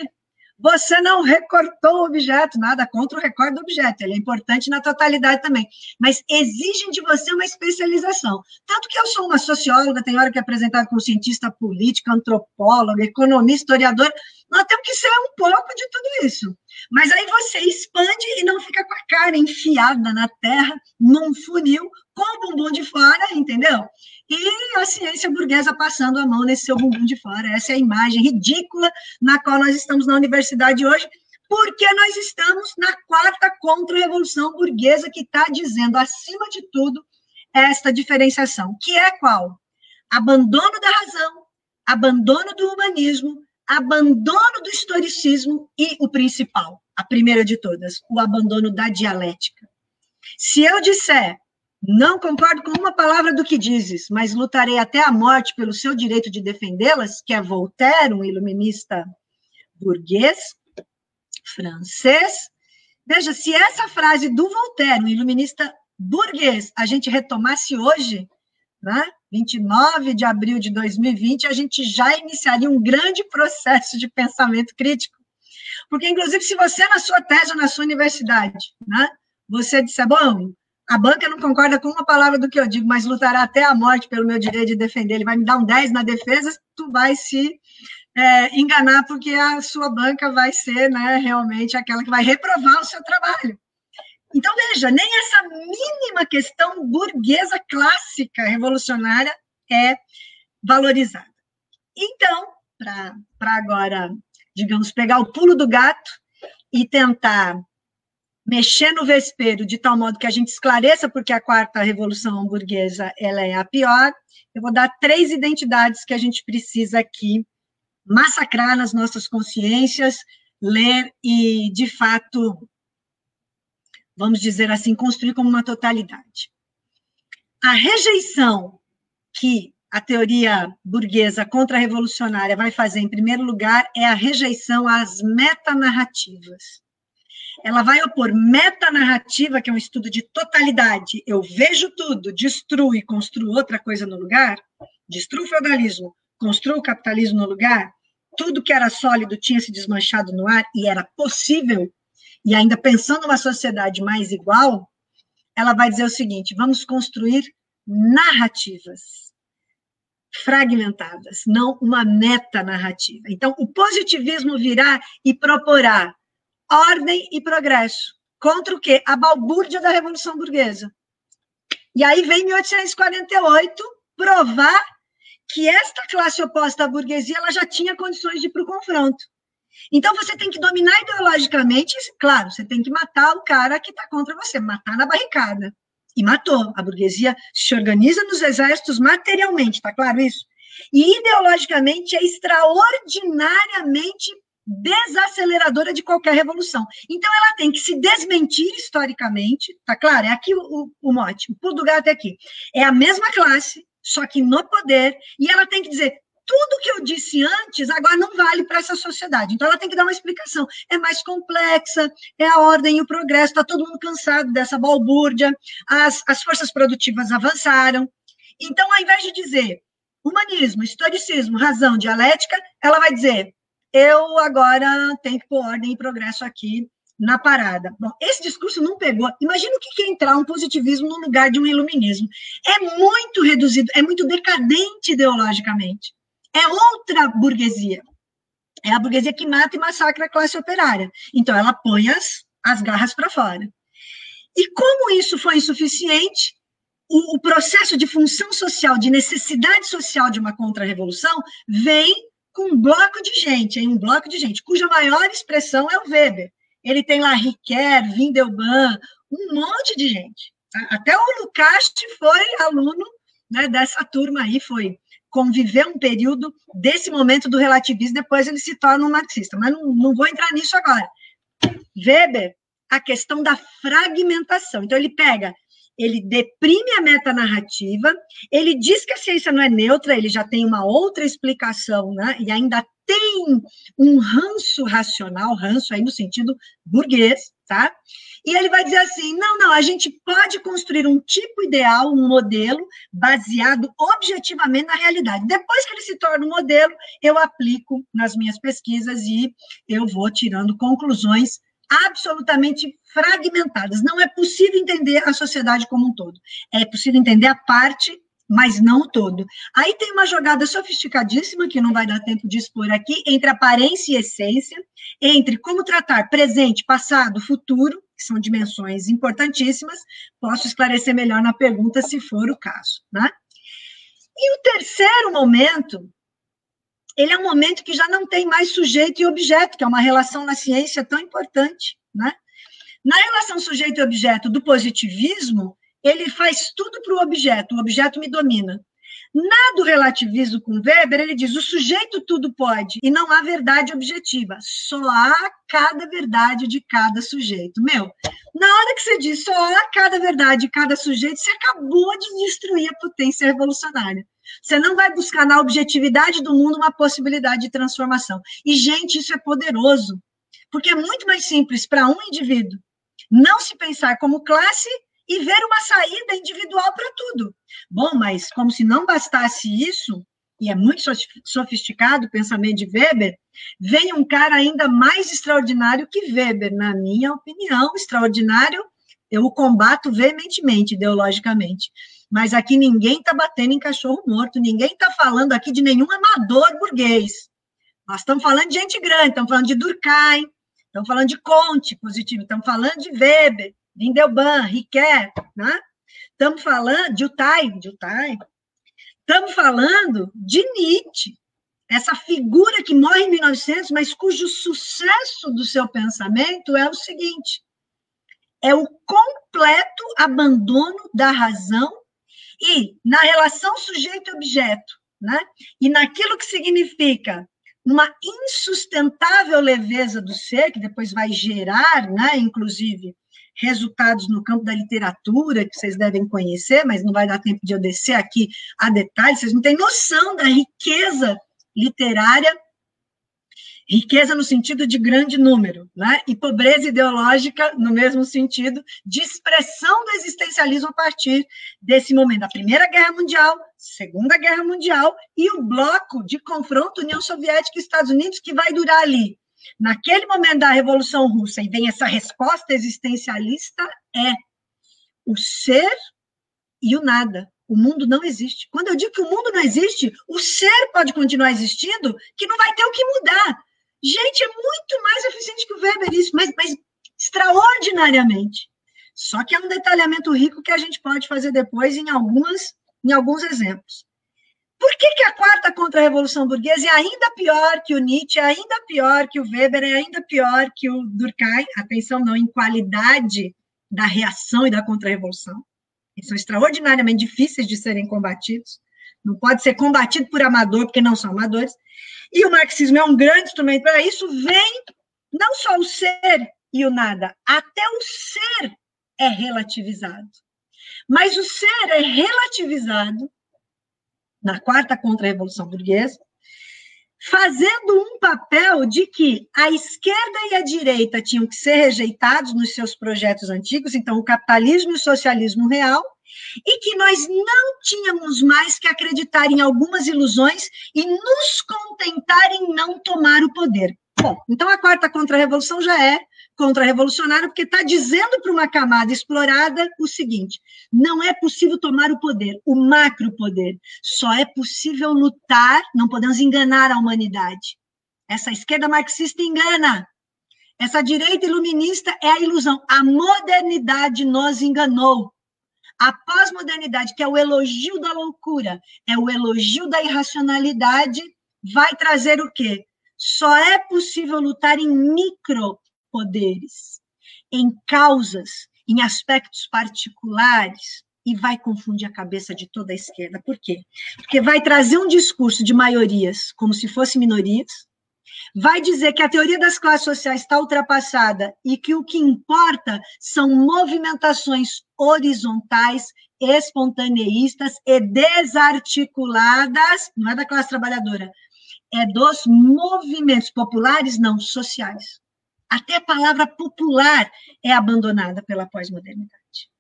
você não recortou o objeto, nada contra o recorte do objeto, ele é importante na totalidade também, mas exigem de você uma especialização. Tanto que eu sou uma socióloga, tem hora que é apresentada como cientista política, antropóloga, economista, historiador, nós temos que ser um pouco de tudo isso. Mas aí você expande e não fica com a cara enfiada na terra, num funil, com o bumbum de fora, entendeu? E a ciência burguesa passando a mão nesse seu bumbum de fora. Essa é a imagem ridícula na qual nós estamos na universidade hoje, porque nós estamos na quarta contra-revolução burguesa que está dizendo, acima de tudo, esta diferenciação, que é qual? Abandono da razão, abandono do humanismo, abandono do historicismo e o principal, a primeira de todas, o abandono da dialética. Se eu disser, não concordo com uma palavra do que dizes, mas lutarei até a morte pelo seu direito de defendê-las, que é Voltaire, um iluminista burguês, francês. Veja, se essa frase do Voltaire, um iluminista burguês, a gente retomasse hoje, né? 29 de abril de 2020, a gente já iniciaria um grande processo de pensamento crítico. Porque, inclusive, se você, na sua tese ou na sua universidade, né, você disser, bom, a banca não concorda com uma palavra do que eu digo, mas lutará até a morte pelo meu direito de defender, ele vai me dar um 10 na defesa, tu vai se enganar, porque a sua banca vai ser, né, realmente aquela que vai reprovar o seu trabalho. Então, veja, nem essa mínima questão burguesa clássica, revolucionária, é valorizada. Então, para agora, digamos, pegar o pulo do gato e tentar mexer no vespeiro de tal modo que a gente esclareça porque a quarta revolução burguesa ela é a pior, eu vou dar 3 identidades que a gente precisa aqui massacrar nas nossas consciências, ler e, de fato, vamos dizer assim, construir como uma totalidade. A rejeição que a teoria burguesa contra-revolucionária vai fazer, em primeiro lugar, é a rejeição às metanarrativas. Ela vai opor metanarrativa, que é um estudo de totalidade, eu vejo tudo, destruo e construo outra coisa no lugar, destruo o feudalismo, construo o capitalismo no lugar, tudo que era sólido tinha se desmanchado no ar e era possível, e ainda pensando numa sociedade mais igual, ela vai dizer o seguinte, vamos construir narrativas fragmentadas, não uma metanarrativa. Então, o positivismo virá e proporá ordem e progresso. Contra o quê? A balbúrdia da Revolução Burguesa. E aí vem 1848 provar que esta classe oposta à burguesia ela já tinha condições de ir para o confronto. Então, você tem que dominar ideologicamente, claro, você tem que matar o cara que está contra você, matar na barricada. E matou. A burguesia se organiza nos exércitos materialmente, está claro isso? E ideologicamente é extraordinariamente desaceleradora de qualquer revolução. Então, ela tem que se desmentir historicamente, tá claro? É aqui o mote, o pulo do gato é aqui. É a mesma classe, só que no poder, e ela tem que dizer, tudo que eu disse antes, agora não vale para essa sociedade. Então, ela tem que dar uma explicação. É mais complexa, é a ordem e o progresso, está todo mundo cansado dessa balbúrdia, as forças produtivas avançaram. Então, ao invés de dizer humanismo, historicismo, razão, dialética, ela vai dizer, eu agora tenho que pôr ordem e progresso aqui na parada. Bom, esse discurso não pegou. Imagina o que é entrar um positivismo no lugar de um iluminismo. É muito reduzido, é muito decadente ideologicamente. É outra burguesia. É a burguesia que mata e massacra a classe operária. Então, ela põe as garras para fora. E como isso foi insuficiente, o processo de função social, de necessidade social de uma contra-revolução, vem com um bloco de gente, cuja maior expressão é o Weber. Ele tem lá Riquet, Windelband, um monte de gente. Tá? Até o Lukács foi aluno, né, dessa turma aí, conviver um período desse momento do relativismo, depois ele se torna um marxista, mas não vou entrar nisso agora. Weber, a questão da fragmentação. Então, ele deprime a metanarrativa, ele diz que a ciência não é neutra, ele já tem uma outra explicação, né? E ainda tem um ranço racional, ranço aí no sentido burguês, tá? E ele vai dizer assim, não, a gente pode construir um tipo ideal, um modelo, baseado objetivamente na realidade. Depois que ele se torna um modelo, eu aplico nas minhas pesquisas e eu vou tirando conclusões absolutamente fragmentadas. Não é possível entender a sociedade como um todo. É possível entender a parte, mas não o todo. Aí tem uma jogada sofisticadíssima, que não vai dar tempo de expor aqui, entre aparência e essência, entre como tratar presente, passado, futuro, que são dimensões importantíssimas. Posso esclarecer melhor na pergunta, se for o caso, né? E o terceiro momento, ele é um momento que já não tem mais sujeito e objeto, que é uma relação na ciência tão importante, né? Na relação sujeito e objeto do positivismo, ele faz tudo para o objeto me domina. Na do relativismo com Weber, ele diz, o sujeito tudo pode, e não há verdade objetiva, só há cada verdade de cada sujeito. Na hora que você diz só há cada verdade de cada sujeito, você acabou de destruir a potência revolucionária. Você não vai buscar na objetividade do mundo uma possibilidade de transformação. E, gente, isso é poderoso, porque é muito mais simples para um indivíduo não se pensar como classe e ver uma saída individual para tudo. Bom, mas como se não bastasse isso, e é muito sofisticado o pensamento de Weber, vem um cara ainda mais extraordinário que Weber, na minha opinião, extraordinário, eu o combato veementemente, ideologicamente. Mas aqui ninguém está batendo em cachorro morto, ninguém está falando aqui de nenhum amador burguês. Nós estamos falando de gente grande, estamos falando de Durkheim, estamos falando de Comte, positivo, estamos falando de Weber, Windelband, Riquet, né? Estamos falando de Utay, estamos falando de Nietzsche, essa figura que morre em 1900, mas cujo sucesso do seu pensamento é o seguinte, é o completo abandono da razão e na relação sujeito-objeto, né? E naquilo que significa uma insustentável leveza do ser, que depois vai gerar, né, inclusive, resultados no campo da literatura, que vocês devem conhecer, mas não vai dar tempo de eu descer aqui a detalhes, vocês não têm noção da riqueza literária, riqueza no sentido de grande número, né? E pobreza ideológica no mesmo sentido de expressão do existencialismo a partir desse momento, da Primeira Guerra Mundial, Segunda Guerra Mundial e o bloco de confronto União Soviética e Estados Unidos que vai durar ali. Naquele momento da Revolução Russa, e vem essa resposta existencialista, é o ser e o nada. O mundo não existe. Quando eu digo que o mundo não existe, o ser pode continuar existindo, que não vai ter o que mudar. Gente, é muito mais eficiente que o Weber isso, mas extraordinariamente. Só que é um detalhamento rico que a gente pode fazer depois em alguns exemplos. Por que a quarta contra-revolução burguesa é ainda pior que o Nietzsche, é ainda pior que o Weber, é ainda pior que o Durkheim? Atenção, não em qualidade da reação e da contra-revolução. Eles são extraordinariamente difíceis de serem combatidos. Não pode ser combatido por amador, porque não são amadores. E o marxismo é um grande instrumento para isso. Vem não só o ser e o nada, até o ser é relativizado. Mas o ser é relativizado na quarta contra-revolução burguesa, fazendo um papel de que a esquerda e a direita tinham que ser rejeitados nos seus projetos antigos, então o capitalismo e o socialismo real, e que nós não tínhamos mais que acreditar em algumas ilusões e nos contentar em não tomar o poder. Bom, então a quarta contra-revolução já é contra-revolucionária, porque está dizendo para uma camada explorada o seguinte: não é possível tomar o poder, o macro-poder, só é possível lutar, não podemos enganar a humanidade. Essa esquerda marxista engana, essa direita iluminista é a ilusão, a modernidade nos enganou. A pós-modernidade, que é o elogio da loucura, é o elogio da irracionalidade, vai trazer o quê? Só é possível lutar em micropoderes, em causas, em aspectos particulares, e vai confundir a cabeça de toda a esquerda. Por quê? Porque vai trazer um discurso de maiorias, como se fossem minorias, vai dizer que a teoria das classes sociais está ultrapassada e que o que importa são movimentações horizontais, espontaneístas e desarticuladas, não é da classe trabalhadora, é dos movimentos populares, não sociais. Até a palavra popular é abandonada pela pós-modernidade.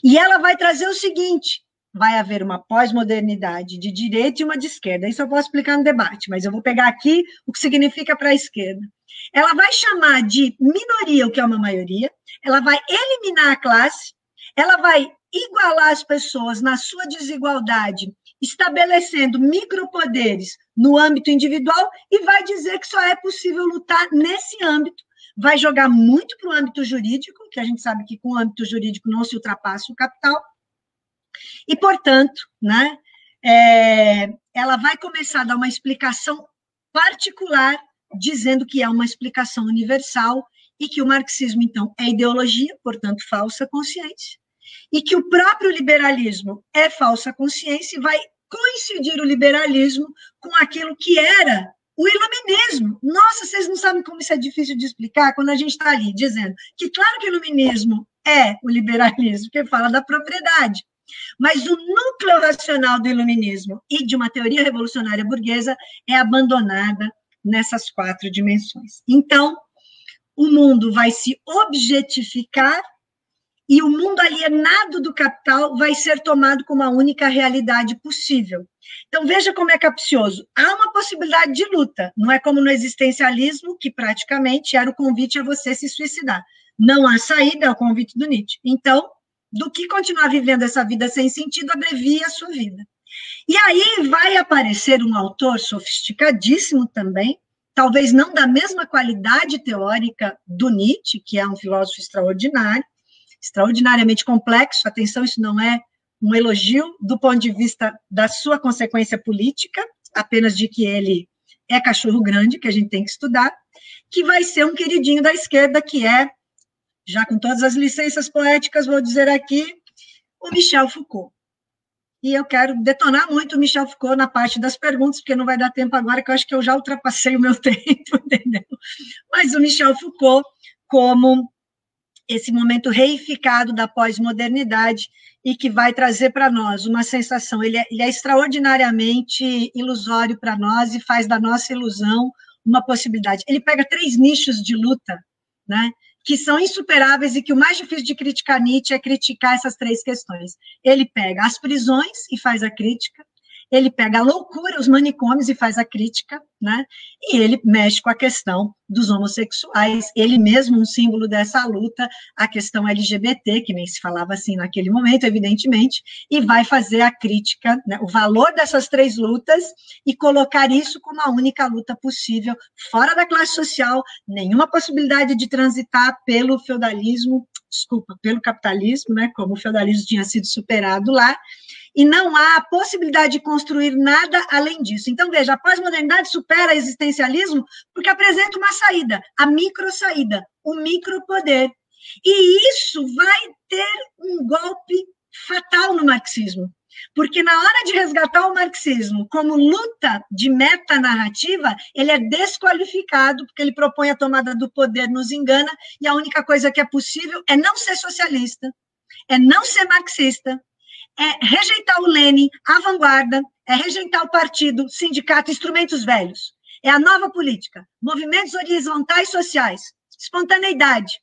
E ela vai trazer o seguinte: vai haver uma pós-modernidade de direita e uma de esquerda. Isso eu posso explicar no debate, mas eu vou pegar aqui o que significa para a esquerda. Ela vai chamar de minoria o que é uma maioria, ela vai eliminar a classe, ela vai igualar as pessoas na sua desigualdade, estabelecendo micropoderes no âmbito individual e vai dizer que só é possível lutar nesse âmbito. Vai jogar muito para o âmbito jurídico, que a gente sabe que com o âmbito jurídico não se ultrapassa o capital, e, portanto, né, ela vai começar a dar uma explicação particular, dizendo que é uma explicação universal e que o marxismo, então, é ideologia, portanto, falsa consciência, e que o próprio liberalismo é falsa consciência e vai coincidir o liberalismo com aquilo que era o iluminismo. Nossa, vocês não sabem como isso é difícil de explicar quando a gente está ali dizendo que, claro que o iluminismo é o liberalismo, que fala da propriedade, mas o núcleo racional do iluminismo e de uma teoria revolucionária burguesa é abandonada nessas 4 dimensões. Então, o mundo vai se objetificar e o mundo alienado do capital vai ser tomado como a única realidade possível. Então, veja como é capcioso. Há uma possibilidade de luta, não é como no existencialismo, que praticamente era o convite a você se suicidar. Não há saída, é o convite do Nietzsche. Então, do que continuar vivendo essa vida sem sentido, abrevie a sua vida. E aí vai aparecer um autor sofisticadíssimo também, talvez não da mesma qualidade teórica do Nietzsche, que é um filósofo extraordinário, extraordinariamente complexo, atenção, isso não é um elogio do ponto de vista da sua consequência política, apenas de que ele é cachorro grande, que a gente tem que estudar, que vai ser um queridinho da esquerda, que é, já com todas as licenças poéticas, vou dizer aqui, o Michel Foucault. E eu quero detonar muito o Michel Foucault na parte das perguntas, porque não vai dar tempo agora, que eu acho que eu já ultrapassei o meu tempo, entendeu? Mas o Michel Foucault, como esse momento reificado da pós-modernidade e que vai trazer para nós uma sensação, ele é extraordinariamente ilusório para nós e faz da nossa ilusão uma possibilidade. Ele pega 3 nichos de luta, né, que são insuperáveis e que o mais difícil de criticar Nietzsche é criticar essas 3 questões. Ele pega as prisões e faz a crítica, ele pega a loucura, os manicômios e faz a crítica, né? E ele mexe com a questão dos homossexuais, ele mesmo um símbolo dessa luta, a questão LGBT, que nem se falava assim naquele momento, evidentemente, e vai fazer a crítica, né, o valor dessas 3 lutas e colocar isso como a única luta possível, fora da classe social, nenhuma possibilidade de transitar pelo feudalismo, pelo capitalismo, né, como o feudalismo tinha sido superado lá, e não há possibilidade de construir nada além disso. Então, veja, a pós-modernidade supera o existencialismo porque apresenta uma saída, a microsaída, o micropoder. E isso vai ter um golpe fatal no marxismo, porque na hora de resgatar o marxismo como luta de metanarrativa, ele é desqualificado, porque ele propõe a tomada do poder, nos engana, e a única coisa que é possível é não ser socialista, é não ser marxista, é rejeitar o Lenin, a vanguarda, é rejeitar o partido, sindicato, instrumentos velhos. É a nova política, movimentos horizontais sociais, espontaneidade,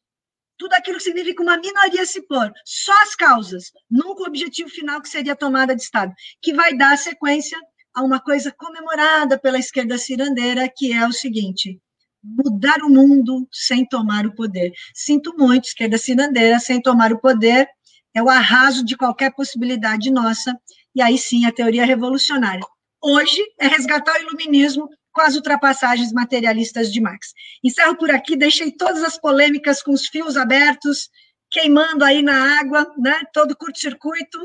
tudo aquilo que significa uma minoria se pôr, só as causas, nunca o objetivo final que seria a tomada de Estado, que vai dar sequência a uma coisa comemorada pela esquerda cirandeira, que é o seguinte: mudar o mundo sem tomar o poder. Sinto muito, esquerda cirandeira, sem tomar o poder, é o arraso de qualquer possibilidade nossa, e aí sim a teoria revolucionária. Hoje é resgatar o iluminismo com as ultrapassagens materialistas de Marx. Encerro por aqui, deixei todas as polêmicas com os fios abertos, queimando aí na água, né, todo curto-circuito.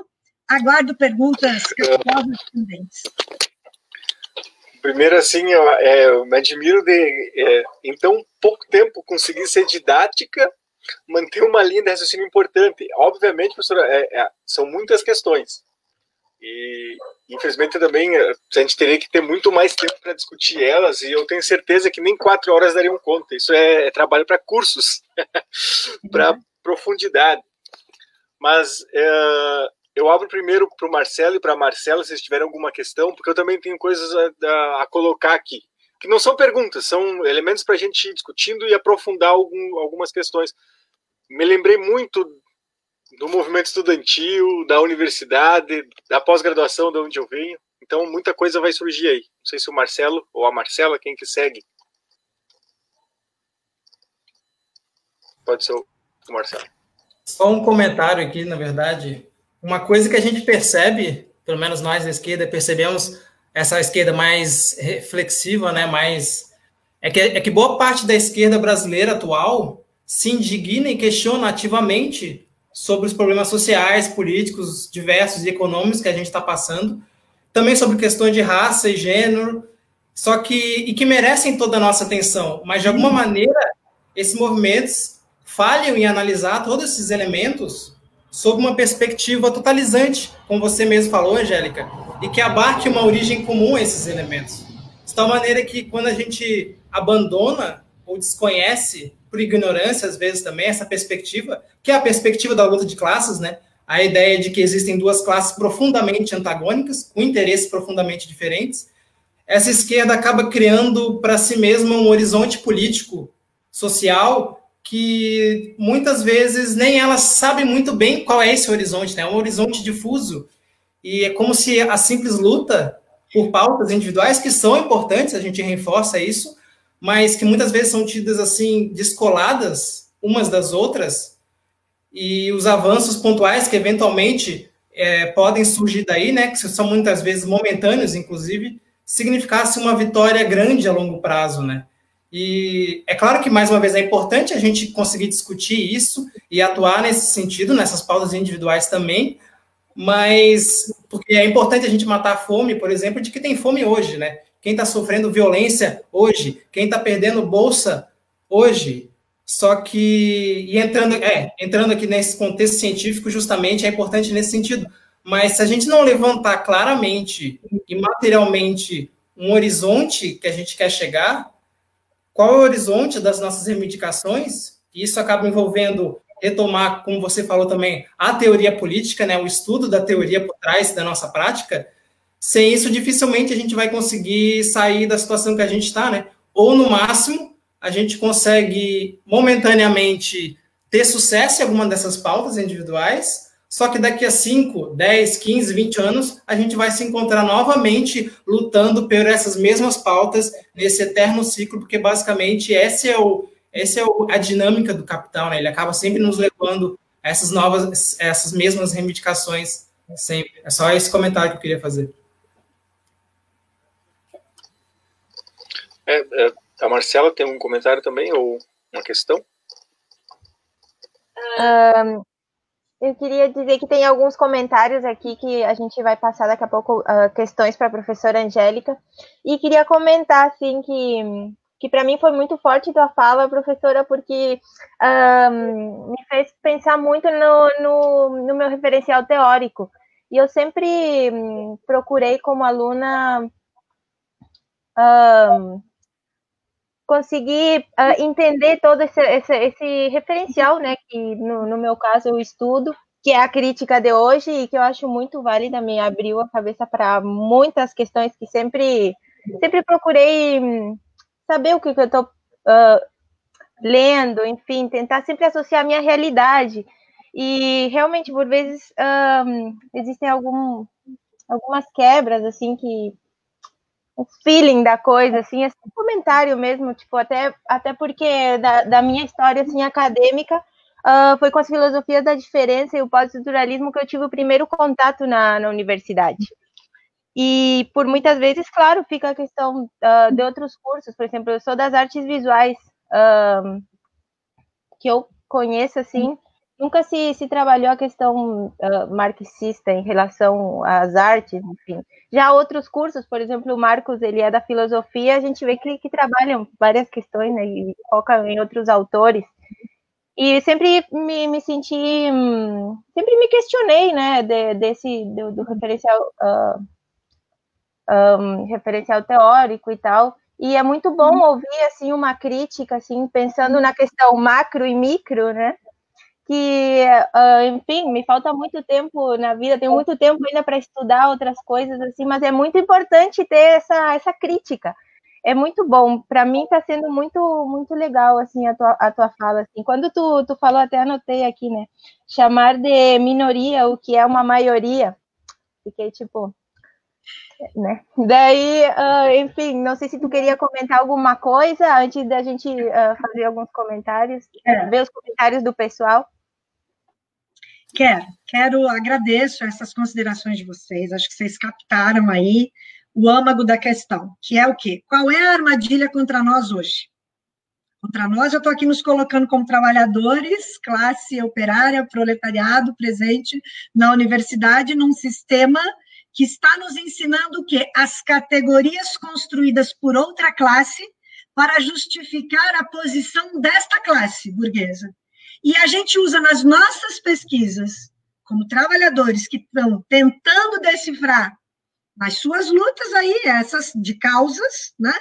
Aguardo perguntas capciosas pendentes. Primeiro, assim, eu me admiro de, em tão pouco tempo, conseguir ser didática, manter uma linha de raciocínio importante. Obviamente, professora, são muitas questões. E, infelizmente, também a gente teria que ter muito mais tempo para discutir elas, e eu tenho certeza que nem 4 horas dariam conta. Isso é trabalho para cursos, para profundidade. Mas eu abro primeiro para o Marcelo e para a Marcela, se vocês tiverem alguma questão, porque eu também tenho coisas a colocar aqui, que não são perguntas, são elementos para a gente ir discutindo e aprofundar algumas questões. Me lembrei muito do movimento estudantil, da universidade, da pós-graduação, de onde eu venho. Então, muita coisa vai surgir aí. Não sei se o Marcelo ou a Marcela, quem que segue. Pode ser o Marcelo. Só um comentário aqui, na verdade. Uma coisa que a gente percebe, pelo menos nós da esquerda, percebemos essa esquerda mais reflexiva, né? É que boa parte da esquerda brasileira atual se indigna e questiona ativamente sobre os problemas sociais, políticos, diversos e econômicos que a gente está passando, também sobre questões de raça e gênero, que merecem toda a nossa atenção, mas de alguma maneira esses movimentos falham em analisar todos esses elementos sob uma perspectiva totalizante, como você mesmo falou, Angélica, e que abarque uma origem comum a esses elementos. De tal maneira que quando a gente abandona ou desconhece, por ignorância, às vezes também, essa perspectiva, que é a perspectiva da luta de classes, né? A ideia de que existem duas classes profundamente antagônicas, com interesses profundamente diferentes. Essa esquerda acaba criando para si mesma um horizonte político, social, que muitas vezes nem ela sabe muito bem qual é esse horizonte, né? É um horizonte difuso, e é como se a simples luta por pautas individuais, que são importantes, a gente reforça isso, mas que muitas vezes são tidas assim, descoladas umas das outras, e os avanços pontuais que eventualmente podem surgir daí, né, que são muitas vezes momentâneos, inclusive, significasse uma vitória grande a longo prazo, né? E é claro que, mais uma vez, é importante a gente conseguir discutir isso e atuar nesse sentido, nessas pautas individuais também, mas porque é importante a gente matar a fome, por exemplo, de que tem fome hoje, né? Quem está sofrendo violência hoje, quem está perdendo bolsa hoje. Só que, e entrando aqui nesse contexto científico, justamente é importante nesse sentido. Mas se a gente não levantar claramente e materialmente um horizonte que a gente quer chegar, qual é o horizonte das nossas reivindicações? E isso acaba envolvendo retomar, como você falou também, a teoria política, né, o estudo da teoria por trás da nossa prática. Sem isso, dificilmente a gente vai conseguir sair da situação que a gente está, né? Ou, no máximo, a gente consegue momentaneamente ter sucesso em alguma dessas pautas individuais, só que daqui a 5, 10, 15, 20 anos, a gente vai se encontrar novamente lutando por essas mesmas pautas nesse eterno ciclo, porque basicamente essa é a dinâmica do capital, né? Ele acaba sempre nos levando a essas mesmas reivindicações sempre. É só esse comentário que eu queria fazer. A Marcela tem um comentário também, ou uma questão? Eu queria dizer que tem alguns comentários aqui que a gente vai passar daqui a pouco, questões para a professora Angélica. E queria comentar, assim, que para mim foi muito forte tua fala, professora, porque me fez pensar muito no meu referencial teórico. E eu sempre procurei, como aluna, conseguir entender todo esse referencial, né, que no meu caso eu estudo, que é a crítica de hoje e que eu acho muito válida, me abriu a cabeça para muitas questões que sempre procurei saber o que eu estou lendo, enfim, tentar sempre associar a minha realidade. E realmente, por vezes, existem algumas quebras, assim, que o feeling da coisa, assim, um comentário mesmo, tipo, até porque da minha história, assim, acadêmica, foi com as filosofias da diferença e o pós-estruturalismo que eu tive o primeiro contato na universidade. E, por muitas vezes, claro, fica a questão de outros cursos, por exemplo, eu sou das artes visuais, que eu conheço, assim, nunca se trabalhou a questão marxista em relação às artes, enfim. Já outros cursos, por exemplo, o Marcos, ele é da filosofia, a gente vê que trabalham várias questões, né, e foca em outros autores. E sempre me senti, sempre me questionei, né, do referencial teórico e tal. E é muito bom ouvir, assim, uma crítica, assim, pensando na questão macro e micro, né? Que, enfim, me falta muito tempo na vida, tenho muito tempo ainda para estudar outras coisas, assim, mas é muito importante ter essa crítica. É muito bom. Para mim está sendo muito, muito legal, assim, a tua fala, assim. Quando tu falou, até anotei aqui, né? Chamar de minoria o que é uma maioria. Fiquei, tipo... né? Daí, enfim, não sei se tu queria comentar alguma coisa antes da gente fazer alguns comentários, ver os comentários do pessoal. Agradeço essas considerações de vocês, acho que vocês captaram aí o âmago da questão, que é o quê? Qual é a armadilha contra nós hoje? Contra nós, eu estou aqui nos colocando como trabalhadores, classe operária, proletariado, presente na universidade, num sistema que está nos ensinando o quê? As categorias construídas por outra classe para justificar a posição desta classe burguesa. E a gente usa nas nossas pesquisas, como trabalhadores que estão tentando decifrar nas suas lutas aí, essas de causas, né?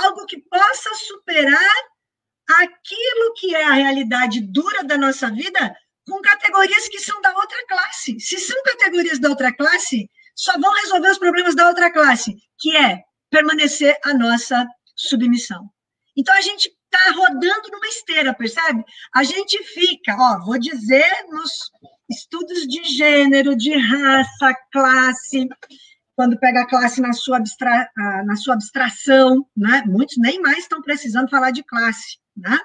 Algo que possa superar aquilo que é a realidade dura da nossa vida com categorias que são da outra classe. Se são categorias da outra classe, só vão resolver os problemas da outra classe, que é permanecer a nossa submissão. Então, a gente está rodando numa esteira, percebe? A gente fica, vou dizer, nos estudos de gênero, de raça, classe, quando pega a classe na sua abstração, né? Muitos nem mais estão precisando falar de classe, né?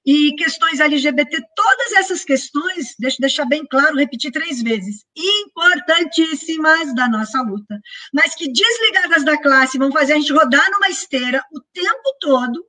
E questões LGBT, todas essas questões, deixa eu deixar bem claro, repetir 3 vezes, importantíssimas da nossa luta, mas que desligadas da classe vão fazer a gente rodar numa esteira o tempo todo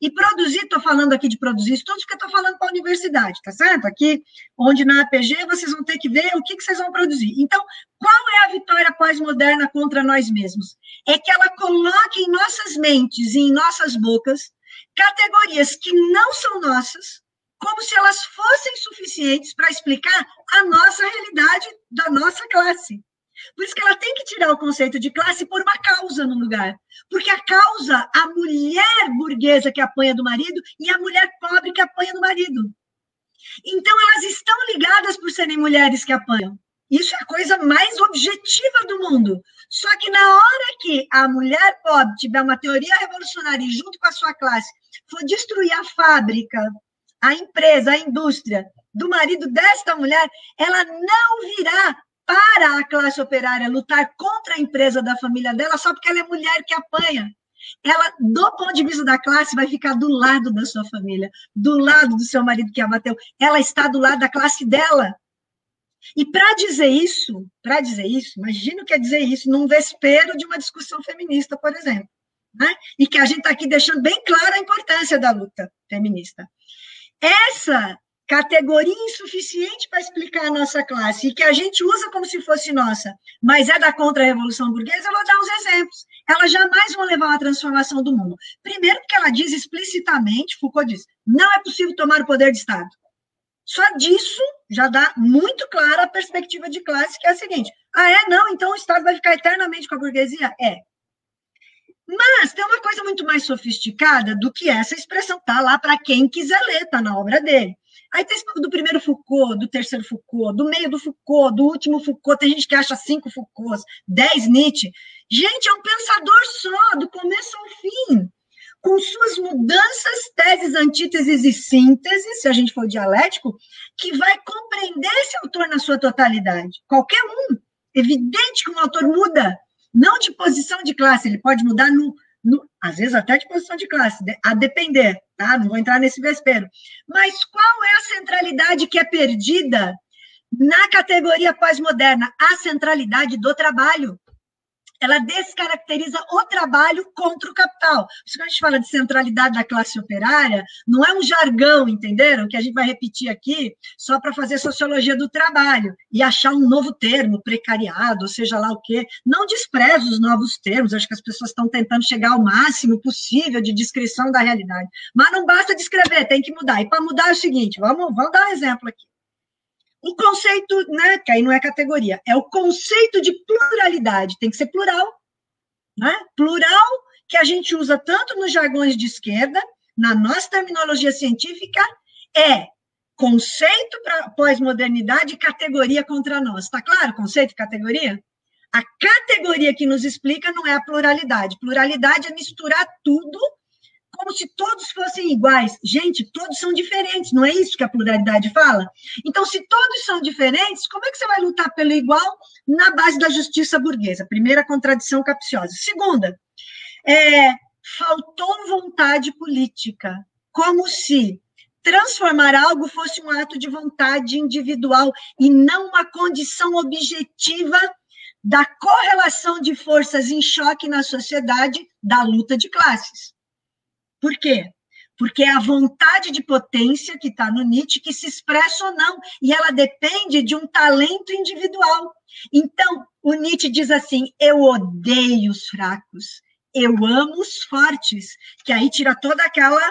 e produzir, estou falando aqui de produzir estudos, porque estou falando para a universidade, tá certo? Aqui, onde na APG, vocês vão ter que ver o que vocês vão produzir. Então, qual é a vitória pós-moderna contra nós mesmos? É que ela coloque em nossas mentes e em nossas bocas categorias que não são nossas, como se elas fossem suficientes para explicar a nossa realidade da nossa classe. Por isso que ela tem que tirar o conceito de classe por uma causa no lugar. Porque a causa, a mulher burguesa que apanha do marido e a mulher pobre que apanha do marido. Então, elas estão ligadas por serem mulheres que apanham. Isso é a coisa mais objetiva do mundo. Só que na hora que a mulher pobre tiver uma teoria revolucionária e junto com a sua classe for destruir a fábrica, a empresa, a indústria do marido desta mulher, ela não virá para a classe operária lutar contra a empresa da família dela só porque ela é mulher que apanha. Ela, do ponto de vista da classe, vai ficar do lado da sua família, do lado do seu marido que a bateu. Ela está do lado da classe dela. E para dizer isso, imagina o que é dizer isso num vespeiro de uma discussão feminista, por exemplo, né? E que a gente está aqui deixando bem clara a importância da luta feminista. categoria insuficiente para explicar a nossa classe, e que a gente usa como se fosse nossa, mas é da contra-revolução burguesa, eu vou dar uns exemplos. Elas jamais vão levar a uma transformação do mundo. Primeiro, porque ela diz explicitamente, Foucault diz, não é possível tomar o poder de Estado. Só disso já dá muito clara a perspectiva de classe, que é a seguinte, não, então o Estado vai ficar eternamente com a burguesia? Mas tem uma coisa muito mais sofisticada do que essa expressão, tá lá para quem quiser ler, tá na obra dele. Aí tem esse do primeiro Foucault, do terceiro Foucault, do meio do Foucault, do último Foucault, tem gente que acha 5 Foucaults, 10 Nietzsche. Gente, é um pensador só, do começo ao fim, com suas mudanças, teses, antíteses e sínteses, se a gente for dialético, que vai compreender esse autor na sua totalidade. Qualquer um. Evidente que um autor muda, não de posição de classe, ele pode mudar às vezes até de posição de classe, a depender, tá? Não vou entrar nesse vespeiro. Mas qual é a centralidade que é perdida na categoria pós-moderna? A centralidade do trabalho. Ela descaracteriza o trabalho contra o capital. Por isso que a gente fala de centralidade da classe operária, não é um jargão, entenderam? Que a gente vai repetir aqui só para fazer sociologia do trabalho e achar um novo termo, precariado, ou seja lá o quê. Não desprezo os novos termos, acho que as pessoas estão tentando chegar ao máximo possível de descrição da realidade. Mas não basta descrever, tem que mudar. E para mudar é o seguinte, vamos dar um exemplo aqui. O conceito, né, que aí não é categoria, é o conceito de pluralidade, tem que ser plural, né? Plural que a gente usa tanto nos jargões de esquerda, na nossa terminologia científica, é conceito para pós-modernidade e categoria contra nós. Está claro? Conceito e categoria? A categoria que nos explica não é a pluralidade. Pluralidade é misturar tudo como se todos fossem iguais. Gente, todos são diferentes, não é isso que a pluralidade fala? Então, se todos são diferentes, como é que você vai lutar pelo igual na base da justiça burguesa? Primeira contradição capciosa. Segunda, faltou vontade política, como se transformar algo fosse um ato de vontade individual e não uma condição objetiva da correlação de forças em choque na sociedade da luta de classes. Por quê? Porque é a vontade de potência que está no Nietzsche que se expressa ou não, e ela depende de um talento individual. Então, o Nietzsche diz assim, eu odeio os fracos, eu amo os fortes, que aí tira toda aquela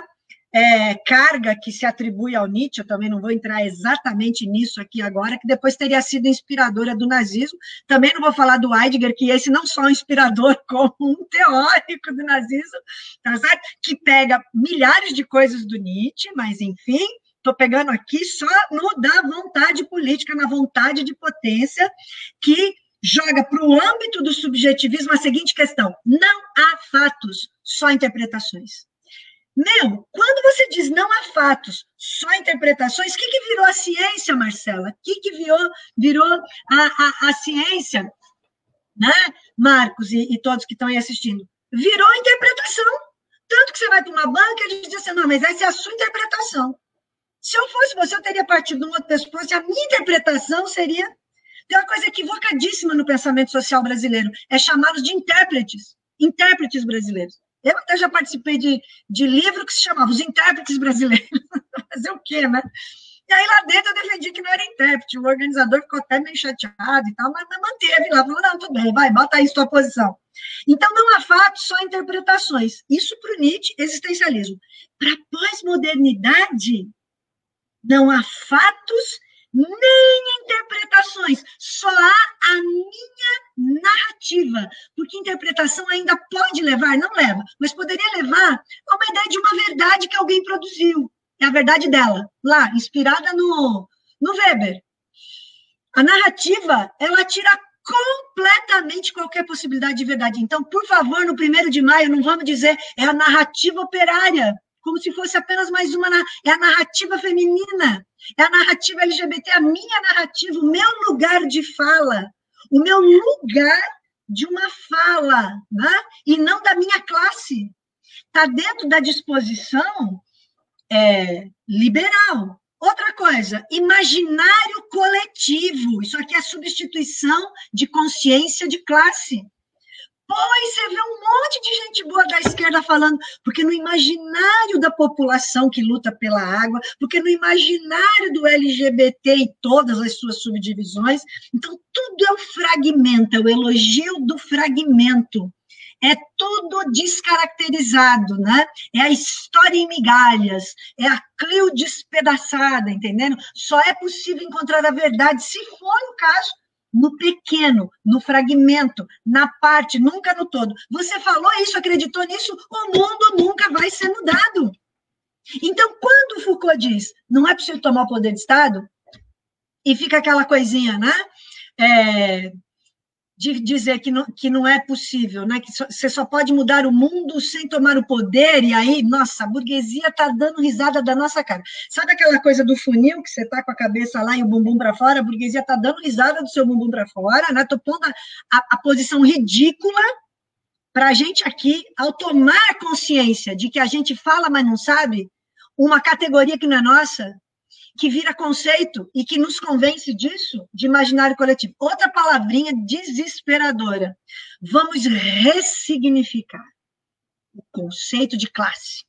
carga que se atribui ao Nietzsche, eu também não vou entrar exatamente nisso aqui agora, que depois teria sido inspiradora do nazismo, também não vou falar do Heidegger, que esse não só é um inspirador, como um teórico do nazismo, tá certo? Que pega milhares de coisas do Nietzsche, mas, enfim, estou pegando aqui só no da vontade política, na vontade de potência, que joga para o âmbito do subjetivismo a seguinte questão, não há fatos, só interpretações. Quando você diz não há fatos, só interpretações, o que virou a ciência, Marcela? O que virou a ciência, né, Marcos e todos que estão aí assistindo? Virou interpretação. Tanto que você vai para uma banca e diz assim, não, mas essa é a sua interpretação. Se eu fosse você, eu teria partido de uma outra pessoa, se a minha interpretação seria... Tem uma coisa equivocadíssima no pensamento social brasileiro, é chamá-los de intérpretes brasileiros. Eu até já participei de livro que se chamava Os Intérpretes Brasileiros. Fazer o quê, né? E aí lá dentro eu defendi que não era intérprete, o organizador ficou até meio chateado e tal, mas manteve lá, falou, não, tudo bem, vai, bota aí sua posição. Então não há fatos, só interpretações. Isso para o Nietzsche, existencialismo. Para a pós-modernidade, não há fatos nem interpretações, só há a minha narrativa, porque interpretação ainda pode levar, não leva, mas poderia levar a uma ideia de uma verdade que alguém produziu, é a verdade dela, lá, inspirada no Weber. A narrativa, ela tira completamente qualquer possibilidade de verdade. Então, por favor, no 1º de maio, não vamos dizer é a narrativa operária, como se fosse apenas mais uma, é a narrativa feminina, é a narrativa LGBT, a minha narrativa, o meu lugar de fala, o meu lugar de uma fala, né? E não da minha classe. Está dentro da disposição liberal. Outra coisa, imaginário coletivo, isso aqui é substituição de consciência de classe. depois você vê um monte de gente boa da esquerda falando, porque no imaginário da população que luta pela água, porque no imaginário do LGBT e todas as suas subdivisões, então tudo é o fragmento, é o elogio do fragmento. É tudo descaracterizado, né? É a história em migalhas, é a Clio despedaçada, entendendo? Só é possível encontrar a verdade, se for o caso, no pequeno, no fragmento, na parte, nunca no todo. Você falou isso, acreditou nisso, o mundo nunca vai ser mudado. Então, quando Foucault diz, não é possível tomar o poder de Estado, e fica aquela coisinha, né? De dizer que não é possível, né? Que você só pode mudar o mundo sem tomar o poder, e aí, nossa, a burguesia está dando risada da nossa cara. Sabe aquela coisa do funil, que você está com a cabeça lá e o bumbum para fora, a burguesia está dando risada do seu bumbum para fora, né? Estou pondo a posição ridícula para a gente aqui, ao tomar consciência de que a gente fala, mas não sabe, uma categoria que não é nossa, que vira conceito e que nos convence disso, de imaginário coletivo. Outra palavrinha desesperadora. Vamos ressignificar o conceito de classe.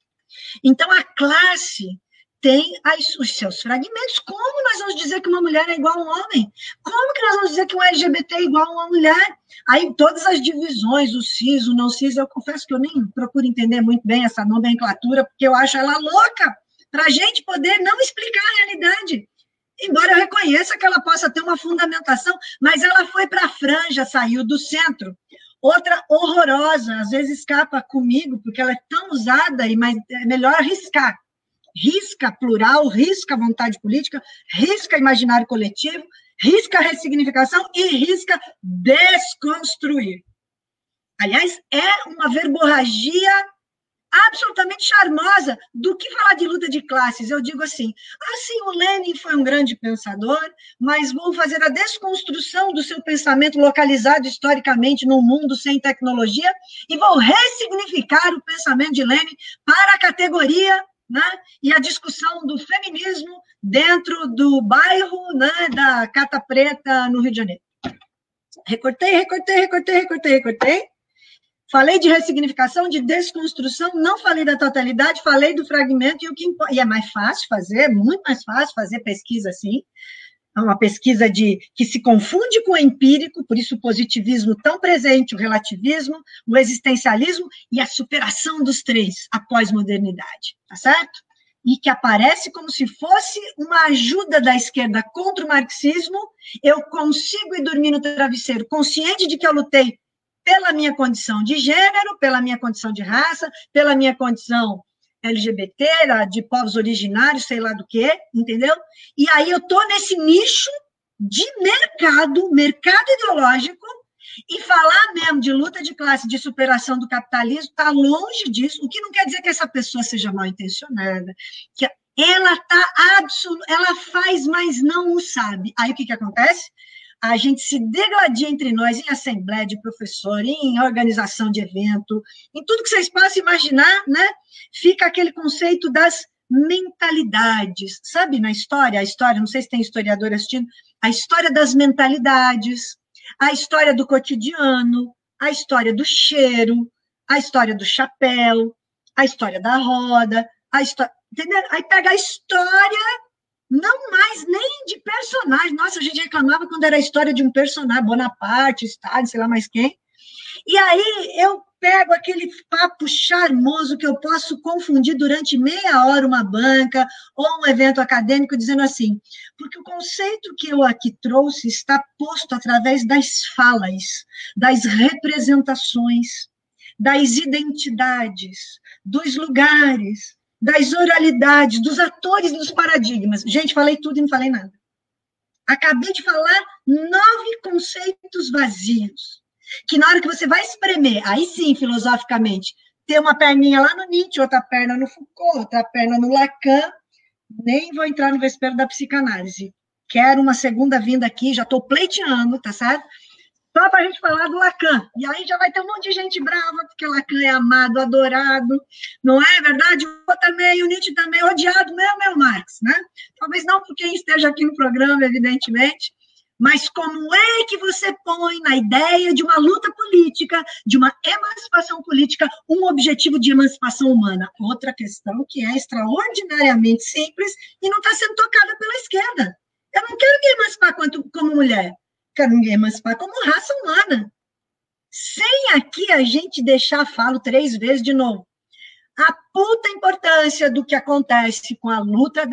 Então, a classe tem os seus fragmentos. Como nós vamos dizer que uma mulher é igual a um homem? Como que nós vamos dizer que um LGBT é igual a uma mulher? Aí, todas as divisões, o cis, o não cis, eu confesso que eu nem procuro entender muito bem essa nomenclatura, porque eu acho ela louca, para a gente poder não explicar a realidade. Embora eu reconheça que ela possa ter uma fundamentação, mas ela foi para a franja, saiu do centro. Outra horrorosa, às vezes escapa comigo, porque ela é tão usada, mas é melhor riscar. Risca plural, risca vontade política, risca imaginário coletivo, risca ressignificação e risca desconstruir. Aliás, é uma verborragia absolutamente charmosa. Do que falar de luta de classes? Eu digo assim, o Lenin foi um grande pensador, mas vou fazer a desconstrução do seu pensamento localizado historicamente num mundo sem tecnologia e vou ressignificar o pensamento de Lenin para a categoria, né, e a discussão do feminismo dentro do bairro, né, da Cata Preta, no Rio de Janeiro. Recortei. Falei de ressignificação, de desconstrução, não falei da totalidade, falei do fragmento, e é mais fácil fazer, é muito mais fácil fazer pesquisa assim, é uma pesquisa que se confunde com o empírico, por isso o positivismo tão presente, o relativismo, o existencialismo e a superação dos três, a pós-modernidade, tá certo? E que aparece como se fosse uma ajuda da esquerda contra o marxismo, eu consigo ir dormir no travesseiro, consciente de que eu lutei pela minha condição de gênero, pela minha condição de raça, pela minha condição LGBT, de povos originários, sei lá do que, entendeu? E aí eu estou nesse nicho de mercado ideológico, e falar mesmo de luta de classe, de superação do capitalismo, está longe disso, o que não quer dizer que essa pessoa seja mal intencionada, que ela faz, mas não o sabe. Aí o que acontece? A gente se degladia entre nós em assembleia de professor, em organização de evento, em tudo que vocês possam imaginar, né? Fica aquele conceito das mentalidades. Sabe, na história, não sei se tem historiador assistindo, a história das mentalidades, a história do cotidiano, a história do cheiro, a história do chapéu, a história da roda, a história... Entendeu? Aí pega a história... Não mais nem de personagem. Nossa, a gente reclamava quando era a história de um personagem, Bonaparte, Stalin, sei lá mais quem. E aí eu pego aquele papo charmoso que eu posso confundir durante meia hora uma banca ou um evento acadêmico dizendo assim, porque o conceito que eu aqui trouxe está posto através das falas, das representações, das identidades, dos lugares, das oralidades, dos atores, dos paradigmas. Gente, falei tudo e não falei nada. Acabei de falar 9 conceitos vazios, que na hora que você vai espremer, aí sim, filosoficamente, ter uma perninha lá no Nietzsche, outra perna no Foucault, outra perna no Lacan, nem vou entrar no vespeiro da psicanálise. Quero uma segunda vinda aqui, já estou pleiteando, tá certo? Só para a gente falar do Lacan. E aí já vai ter um monte de gente brava, porque Lacan é amado, adorado, não é verdade? O também, o Nietzsche também, odiado, meu Marx, né? Talvez não por quem esteja aqui no programa, evidentemente, Mas como é que você põe na ideia de uma luta política, de uma emancipação política, um objetivo de emancipação humana? Outra questão que é extraordinariamente simples e não está sendo tocada pela esquerda. Eu não quero me emancipar como mulher, quero me emancipar como raça humana. Sem aqui a gente deixar, falo 3 vezes de novo, a puta importância do que acontece com a luta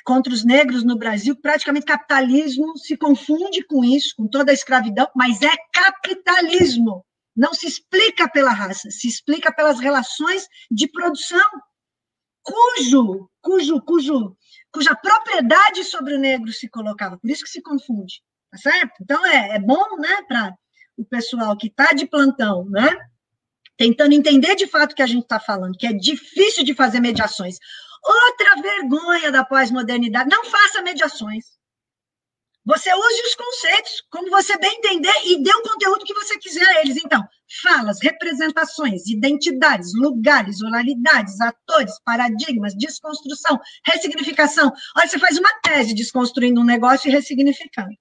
contra os negros no Brasil, praticamente capitalismo se confunde com isso, com toda a escravidão, mas é capitalismo. Não se explica pela raça, se explica pelas relações de produção, cuja propriedade sobre o negro se colocava, por isso que se confunde, tá certo? Então, é bom, né, para o pessoal que está de plantão, né, tentando entender de fato o que a gente está falando, que é difícil de fazer mediações. Outra vergonha da pós-modernidade, não faça mediações. Você use os conceitos, como você bem entender, e dê o conteúdo que você quiser a eles. Então, falas, representações, identidades, lugares, oralidades, atores, paradigmas, desconstrução, ressignificação. Olha, você faz uma tese desconstruindo um negócio e ressignificando.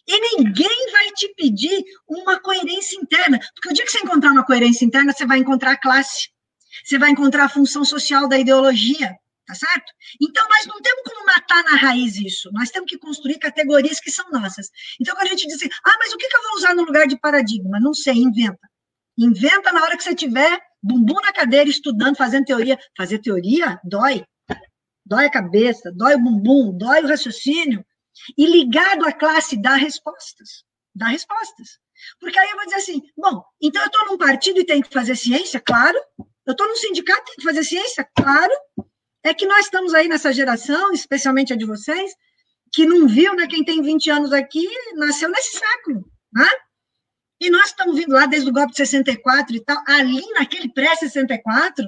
E ninguém vai te pedir uma coerência interna, porque o dia que você encontrar uma coerência interna, você vai encontrar a classe, você vai encontrar a função social da ideologia, tá certo? Então, nós não temos como matar na raiz isso, nós temos que construir categorias que são nossas. Então, quando a gente diz assim, mas o que eu vou usar no lugar de paradigma? Não sei, inventa. Inventa na hora que você tiver bumbum na cadeira, estudando, fazendo teoria. Fazer teoria dói. Dói a cabeça, dói o bumbum, dói o raciocínio. E ligado à classe, dá respostas. Dá respostas. Porque aí eu vou dizer assim, bom, então eu estou num partido e tenho que fazer ciência? Claro. Eu estou num sindicato e tenho que fazer ciência? Claro. É que nós estamos aí nessa geração, especialmente a de vocês, que não viu, né? Quem tem 20 anos aqui nasceu nesse século, né? E nós estamos vindo lá desde o golpe de 64 e tal, ali naquele pré-64,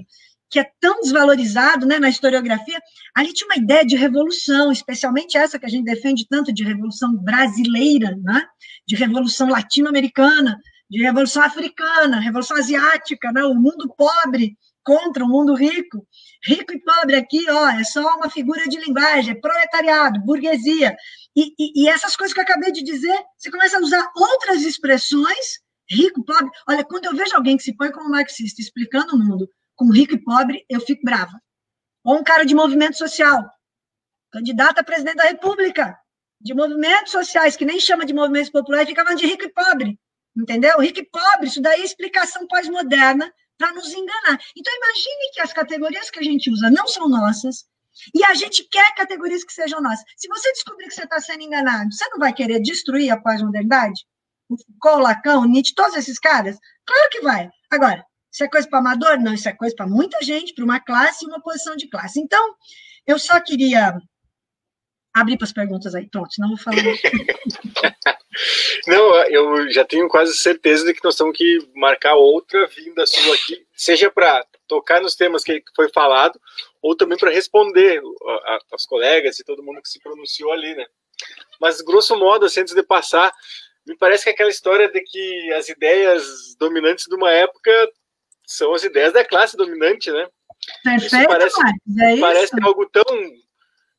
que é tão desvalorizado, né, na historiografia, ali tinha uma ideia de revolução, especialmente essa que a gente defende tanto, de revolução brasileira, né? De revolução latino-americana, de revolução africana, revolução asiática, né? O mundo pobre contra o mundo rico. Rico e pobre aqui, é só uma figura de linguagem, é proletariado, burguesia. E essas coisas que eu acabei de dizer, você começa a usar outras expressões, rico, pobre. Olha, quando eu vejo alguém que se põe como marxista explicando o mundo com rico e pobre, eu fico brava. Ou um cara de movimento social, candidato a presidente da República, de movimentos sociais, que nem chama de movimentos populares, fica falando de rico e pobre, entendeu? Rico e pobre, isso daí é explicação pós-moderna para nos enganar. Então, imagine que as categorias que a gente usa não são nossas, e a gente quer categorias que sejam nossas. Se você descobrir que você está sendo enganado, você não vai querer destruir a pós-modernidade? O Foucault, Lacan, o Nietzsche, todos esses caras? Claro que vai. Agora, isso é coisa para amador? Não, isso é coisa para muita gente, para uma classe e uma posição de classe. Então, eu só queria abrir para as perguntas aí. Pronto, senão eu vou falar. Não, eu já tenho quase certeza de que nós temos que marcar outra vinda sua aqui, seja para tocar nos temas que foi falado, ou também para responder aos colegas e todo mundo que se pronunciou ali, né? Mas, grosso modo, assim, antes de passar, me parece que aquela história de que as ideias dominantes de uma época são as ideias da classe dominante, né? Perfeito, parece algo tão...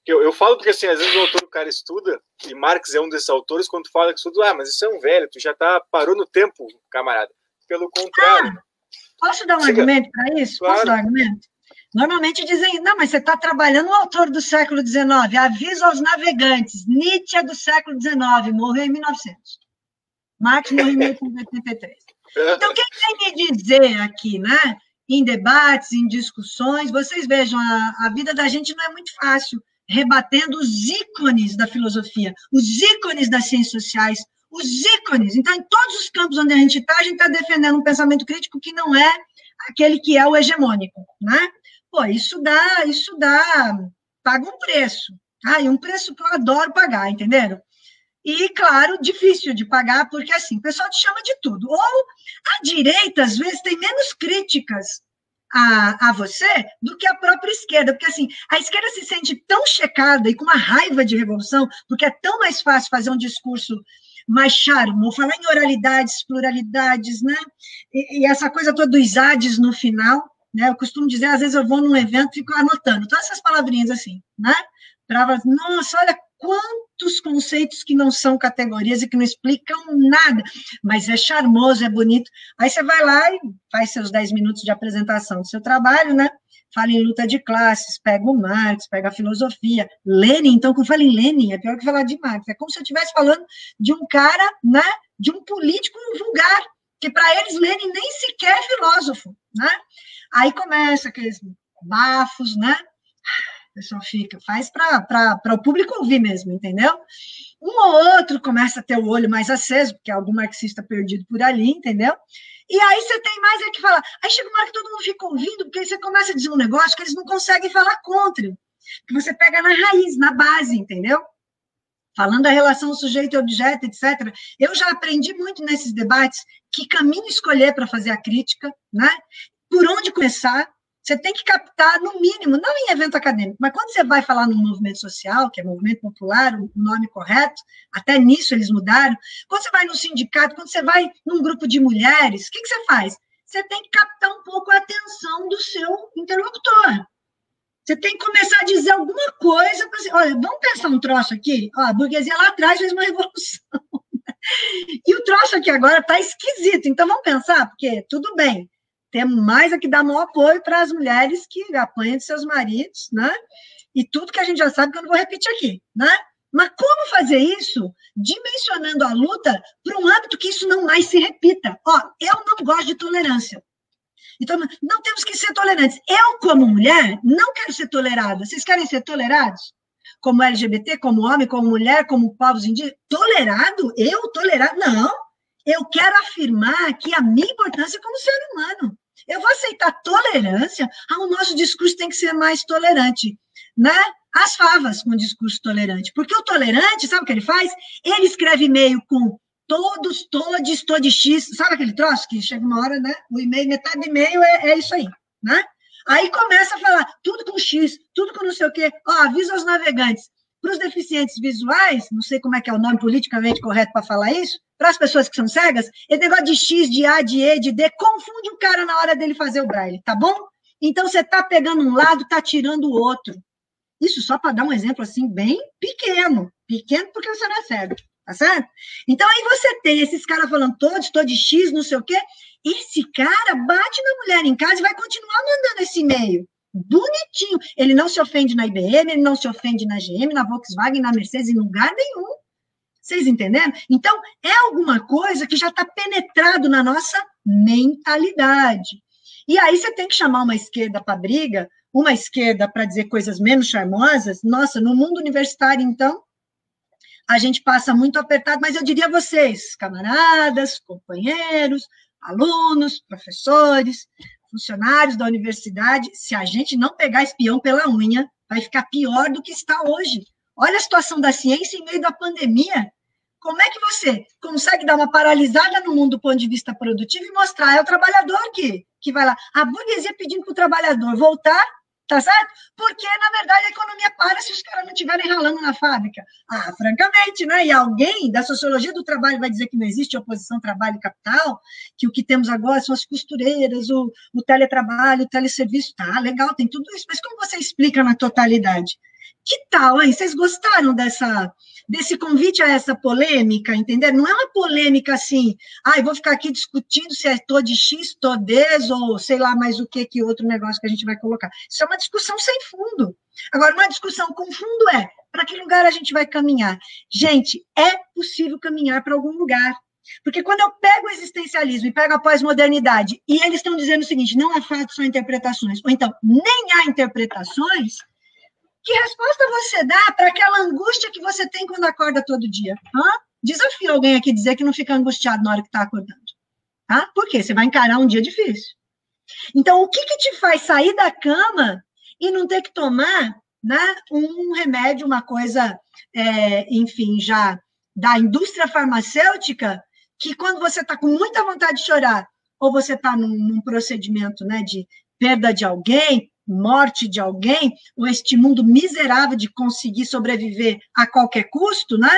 Eu falo porque, assim, às vezes o autor, o cara estuda, e Marx é um desses autores, quando fala que estuda, mas isso é um velho, tu já parou no tempo, camarada. Pelo contrário. Posso dar um argumento para isso? Claro. Posso dar um argumento? Normalmente dizem, não, mas você está trabalhando o autor do século XIX, Aviso aos Navegantes, Nietzsche é do século XIX, morreu em 1900. Marx morreu em 1883. Então, quem vem me dizer aqui, né, em debates, em discussões, vocês vejam, a vida da gente não é muito fácil, rebatendo os ícones da filosofia, os ícones das ciências sociais, os ícones. Então, em todos os campos onde a gente está defendendo um pensamento crítico que não é aquele que é o hegemônico, né? Pô, isso dá, paga um preço, tá? E um preço que eu adoro pagar, entenderam? E, claro, difícil de pagar, porque, assim, o pessoal te chama de tudo. Ou a direita, às vezes, tem menos críticas a você do que a própria esquerda, porque, assim, a esquerda se sente tão checada e com uma raiva de revolução, porque é tão mais fácil fazer um discurso mais charmo, falar em oralidades, pluralidades, né? E essa coisa toda dos ades no final, né? Eu costumo dizer, às vezes eu vou num evento e fico anotando todas essas palavrinhas assim, né? Para, nossa, olha quantos conceitos que não são categorias e que não explicam nada, mas é charmoso, é bonito. Aí você vai lá e faz seus 10 minutos de apresentação do seu trabalho, né? Fala em luta de classes, pega o Marx, pega a filosofia. Lenin, então, quando fala em Lenin, é pior que falar de Marx. É como se eu estivesse falando de um cara, né? De um político vulgar, que para eles Lenin nem sequer é filósofo, né? Aí começa aqueles bafos, né? O pessoal fica, faz para o público ouvir mesmo, entendeu? Um ou outro começa a ter o olho mais aceso, porque é algum marxista perdido por ali, entendeu? E aí você tem mais que falar. Aí chega uma hora que todo mundo fica ouvindo, porque aí você começa a dizer um negócio que eles não conseguem falar contra, que você pega na raiz, na base, entendeu? Falando da relação sujeito-objeto, etc. Eu já aprendi muito nesses debates que caminho escolher para fazer a crítica, né? Por onde começar. Você tem que captar, no mínimo, não em evento acadêmico, mas quando você vai falar num movimento social, que é movimento popular, o nome correto, até nisso eles mudaram, quando você vai num sindicato, quando você vai num grupo de mulheres, o que você faz? Você tem que captar um pouco a atenção do seu interlocutor. Você tem que começar a dizer alguma coisa, para assim, olha, vamos pensar um troço aqui? Ó, a burguesia lá atrás fez uma revolução. E o troço aqui agora está esquisito, então vamos pensar, porque tudo bem, temos mais aqui dar maior apoio para as mulheres que apanham de seus maridos, né? E tudo que a gente já sabe que eu não vou repetir aqui, né? Mas como fazer isso dimensionando a luta para um âmbito que isso não mais se repita? Ó, eu não gosto de tolerância. Então, não temos que ser tolerantes. Eu, como mulher, não quero ser tolerada. Vocês querem ser tolerados? Como LGBT, como homem, como mulher, como povos indígenas? Tolerado? Eu tolerado? Não. Eu quero afirmar aqui a minha importância como ser humano. Eu vou aceitar tolerância, o nosso discurso tem que ser mais tolerante, né? As favas com o discurso tolerante, porque o tolerante, sabe o que ele faz? Ele escreve e-mail com todos, todes, todix, sabe aquele troço que chega uma hora, né? O e-mail, metade do e-mail é isso aí, né? Aí começa a falar tudo com X, tudo com não sei o quê, avisa aos navegantes. Para os deficientes visuais, não sei como é que é o nome politicamente correto para falar isso, para as pessoas que são cegas, esse negócio de X, de A, de E, de D, confunde o cara na hora dele fazer o braille, tá bom? Então, você está pegando um lado, está tirando o outro. Isso só para dar um exemplo, assim, bem pequeno. Pequeno porque você não é cego, tá certo? Então, aí você tem esses caras falando todos de X, não sei o quê. Esse cara bate na mulher em casa e vai continuar mandando esse e-mail. Bonitinho. Ele não se ofende na IBM, ele não se ofende na GM, na Volkswagen, na Mercedes, em lugar nenhum. Vocês entenderam? Então, é alguma coisa que já está penetrado na nossa mentalidade. E aí você tem que chamar uma esquerda para briga, uma esquerda para dizer coisas menos charmosas. Nossa, no mundo universitário, então, a gente passa muito apertado, mas eu diria a vocês, camaradas, companheiros, alunos, professores, funcionários da universidade, se a gente não pegar espião pela unha, vai ficar pior do que está hoje. Olha a situação da ciência em meio da pandemia. Como é que você consegue dar uma paralisada no mundo do ponto de vista produtivo e mostrar, é o trabalhador que vai lá. A burguesia pedindo para o trabalhador voltar, tá certo? Porque, na verdade, a economia para se os caras não estiverem ralando na fábrica. Francamente, né? E alguém da sociologia do trabalho vai dizer que não existe oposição trabalho e capital, que o que temos agora são as costureiras, o teletrabalho, o teleserviço. Tá, legal, tem tudo isso. Mas como você explica na totalidade? Que tal, hein? Vocês gostaram desse convite a essa polêmica, entenderam? Não é uma polêmica assim, eu vou ficar aqui discutindo se é de X, todes, ou sei lá mais o que outro negócio que a gente vai colocar. Isso é uma discussão sem fundo. Agora, uma discussão com fundo para que lugar a gente vai caminhar? Gente, é possível caminhar para algum lugar. Porque quando eu pego o existencialismo e pego a pós-modernidade, e eles estão dizendo o seguinte, não há fatos, são interpretações, ou então, nem há interpretações, que resposta você dá para aquela angústia que você tem quando acorda todo dia? Desafio alguém aqui dizer que não fica angustiado na hora que está acordando. Por quê? Você vai encarar um dia difícil. Então, o que te faz sair da cama e não ter que tomar, né, um remédio, uma coisa, enfim, já da indústria farmacêutica, que quando você está com muita vontade de chorar, ou você está num procedimento, né, de perda de alguém, morte de alguém, ou este mundo miserável de conseguir sobreviver a qualquer custo, né?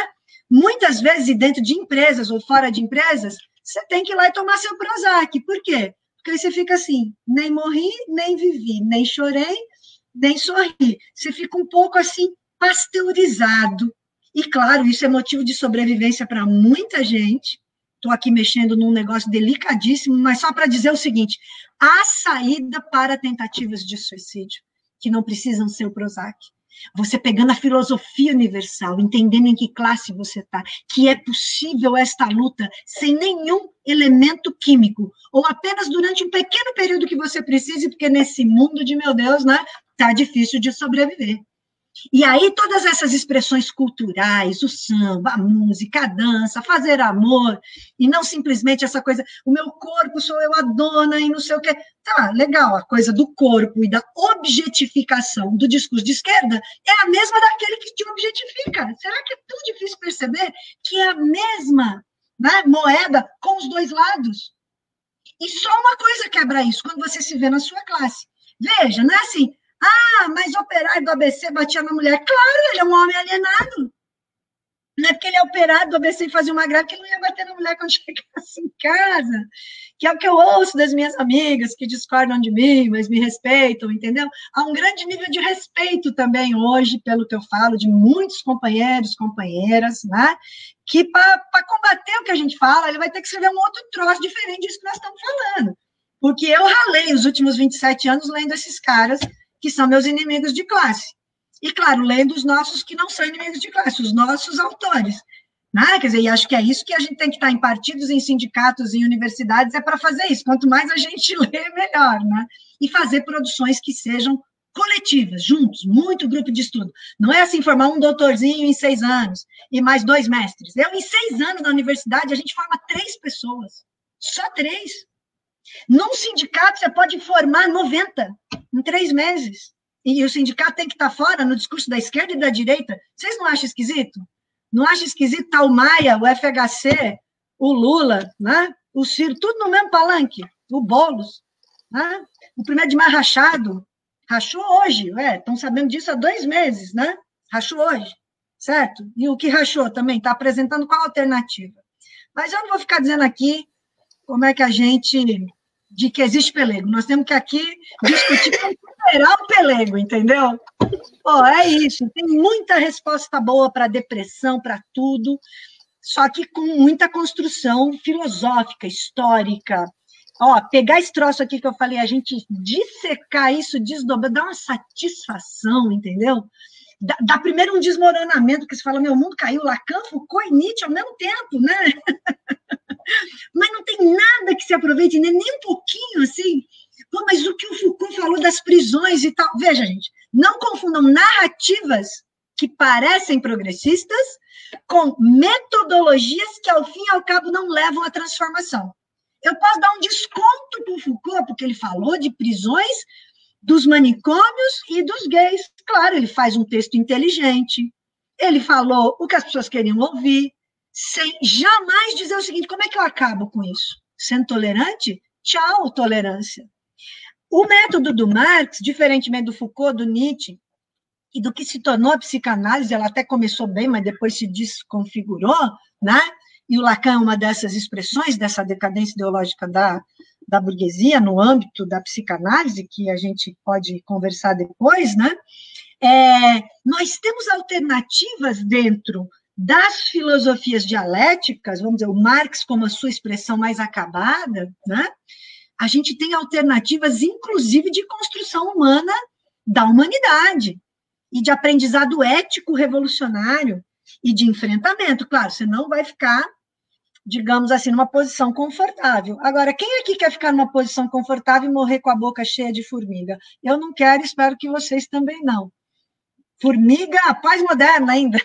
Muitas vezes, e dentro de empresas ou fora de empresas, você tem que ir lá e tomar seu Prozac. Por quê? Porque aí você fica assim, nem morri, nem vivi, nem chorei, nem sorri. Você fica um pouco assim, pasteurizado. E, claro, isso é motivo de sobrevivência para muita gente. Estou aqui mexendo num negócio delicadíssimo, mas só para dizer o seguinte, há saída para tentativas de suicídio, que não precisam ser o Prozac. Você pegando a filosofia universal, entendendo em que classe você está, que é possível esta luta sem nenhum elemento químico, ou apenas durante um pequeno período que você precise, porque nesse mundo de, meu Deus, né, tá difícil de sobreviver. E aí todas essas expressões culturais, o samba, a música, a dança, fazer amor, e não simplesmente essa coisa, o meu corpo sou eu a dona e não sei o quê. Tá, legal, a coisa do corpo e da objetificação do discurso de esquerda é a mesma daquele que te objetifica. Será que é tão difícil perceber que é a mesma, né, moeda com os dois lados? E só uma coisa quebra isso, quando você se vê na sua classe. Veja, não é assim, mas o operário do ABC batia na mulher. Claro, ele é um homem alienado. Não é porque ele é operário do ABC e fazia uma greve que ele não ia bater na mulher quando chegasse em casa. Que é o que eu ouço das minhas amigas que discordam de mim, mas me respeitam, entendeu? Há um grande nível de respeito também hoje, pelo que eu falo, de muitos companheiros, companheiras, né? Que para combater o que a gente fala, ele vai ter que escrever um outro troço diferente disso que nós estamos falando. Porque eu ralei os últimos 27 anos lendo esses caras que são meus inimigos de classe. E, claro, lendo os nossos que não são inimigos de classe, os nossos autores. Né? Quer dizer, e acho que é isso que a gente tem que estar em partidos, em sindicatos, em universidades, é para fazer isso. Quanto mais a gente lê, melhor. Né? E fazer produções que sejam coletivas, juntos, muito grupo de estudo. Não é assim, formar um doutorzinho em 6 anos e mais 2 mestres. Em 6 anos na universidade, a gente forma 3 pessoas. Só 3. Num sindicato, você pode formar 90 em 3 meses. E o sindicato tem que estar fora no discurso da esquerda e da direita. Vocês não acham esquisito? Não acham esquisito estar o Maia, o FHC, o Lula, né? O Ciro, tudo no mesmo palanque? O Boulos, né? O 1º de maio rachado. Rachou hoje, estão sabendo disso há 2 meses, né? Rachou hoje, certo? E o que rachou também está apresentando qual alternativa? Mas eu não vou ficar dizendo aqui como é que a gente, de que existe pelego. Nós temos que aqui discutir como superar o pelego, entendeu? É isso, tem muita resposta boa para depressão, para tudo, só que com muita construção filosófica, histórica. Pegar esse troço aqui que eu falei, a gente dissecar isso, desdobrar, dá uma satisfação, entendeu? Dá primeiro um desmoronamento, que você fala, meu mundo caiu, Lacan, Foucault e Nietzsche ao mesmo tempo, né? Mas não tem nada que se aproveite, nem um pouquinho, assim. Pô, mas o que o Foucault falou das prisões e tal. Veja, gente, não confundam narrativas que parecem progressistas com metodologias que, ao fim e ao cabo, não levam à transformação. Eu posso dar um desconto para o Foucault, porque ele falou de prisões, dos manicômios e dos gays. Claro, ele faz um texto inteligente, ele falou o que as pessoas queriam ouvir, sem jamais dizer o seguinte, como é que eu acabo com isso? Sendo tolerante? Tchau, tolerância. O método do Marx, diferentemente do Foucault, do Nietzsche, e do que se tornou a psicanálise, ela até começou bem, mas depois se desconfigurou, né? E o Lacan é uma dessas expressões, dessa decadência ideológica da burguesia, no âmbito da psicanálise, que a gente pode conversar depois, né? Nós temos alternativas dentro das filosofias dialéticas, vamos dizer, o Marx como a sua expressão mais acabada, né? A gente tem alternativas, inclusive, de construção humana da humanidade, e de aprendizado ético revolucionário, e de enfrentamento. Claro, você não vai ficar, digamos assim, numa posição confortável. Agora, quem aqui quer ficar numa posição confortável e morrer com a boca cheia de formiga? Eu não quero, espero que vocês também não. Formiga, pós-moderna ainda.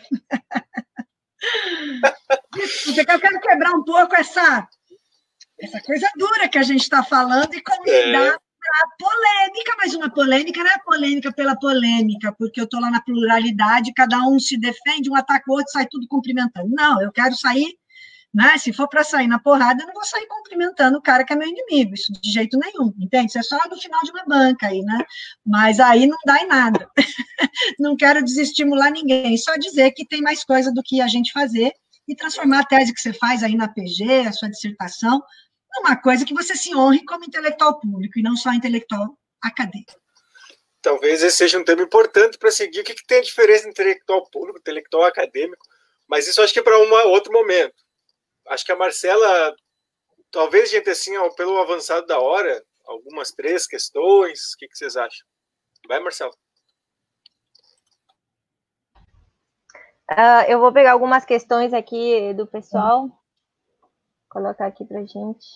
Eu quero quebrar um pouco essa coisa dura que a gente está falando e convidar para a polêmica, mas uma polêmica não é polêmica pela polêmica, porque eu estou lá na pluralidade, cada um se defende, um ataca o outro, sai tudo cumprimentando. Não, eu quero sair, né? Se for para sair na porrada, eu não vou sair cumprimentando o cara que é meu inimigo, isso de jeito nenhum, entende? Isso é só do final de uma banca aí, né? Mas aí não dá em nada. Não quero desestimular ninguém, só dizer que tem mais coisa do que a gente fazer e transformar a tese que você faz aí na PG, a sua dissertação, numa coisa que você se honre como intelectual público e não só intelectual acadêmico. Talvez esse seja um tema importante para seguir. O que tem a diferença entre intelectual público e intelectual acadêmico? Mas isso acho que é para outro momento. Acho que a Marcela, talvez, gente, assim, pelo avançado da hora, algumas 3 questões, o que vocês acham? Vai, Marcela. Eu vou pegar algumas questões aqui do pessoal, colocar aqui para gente.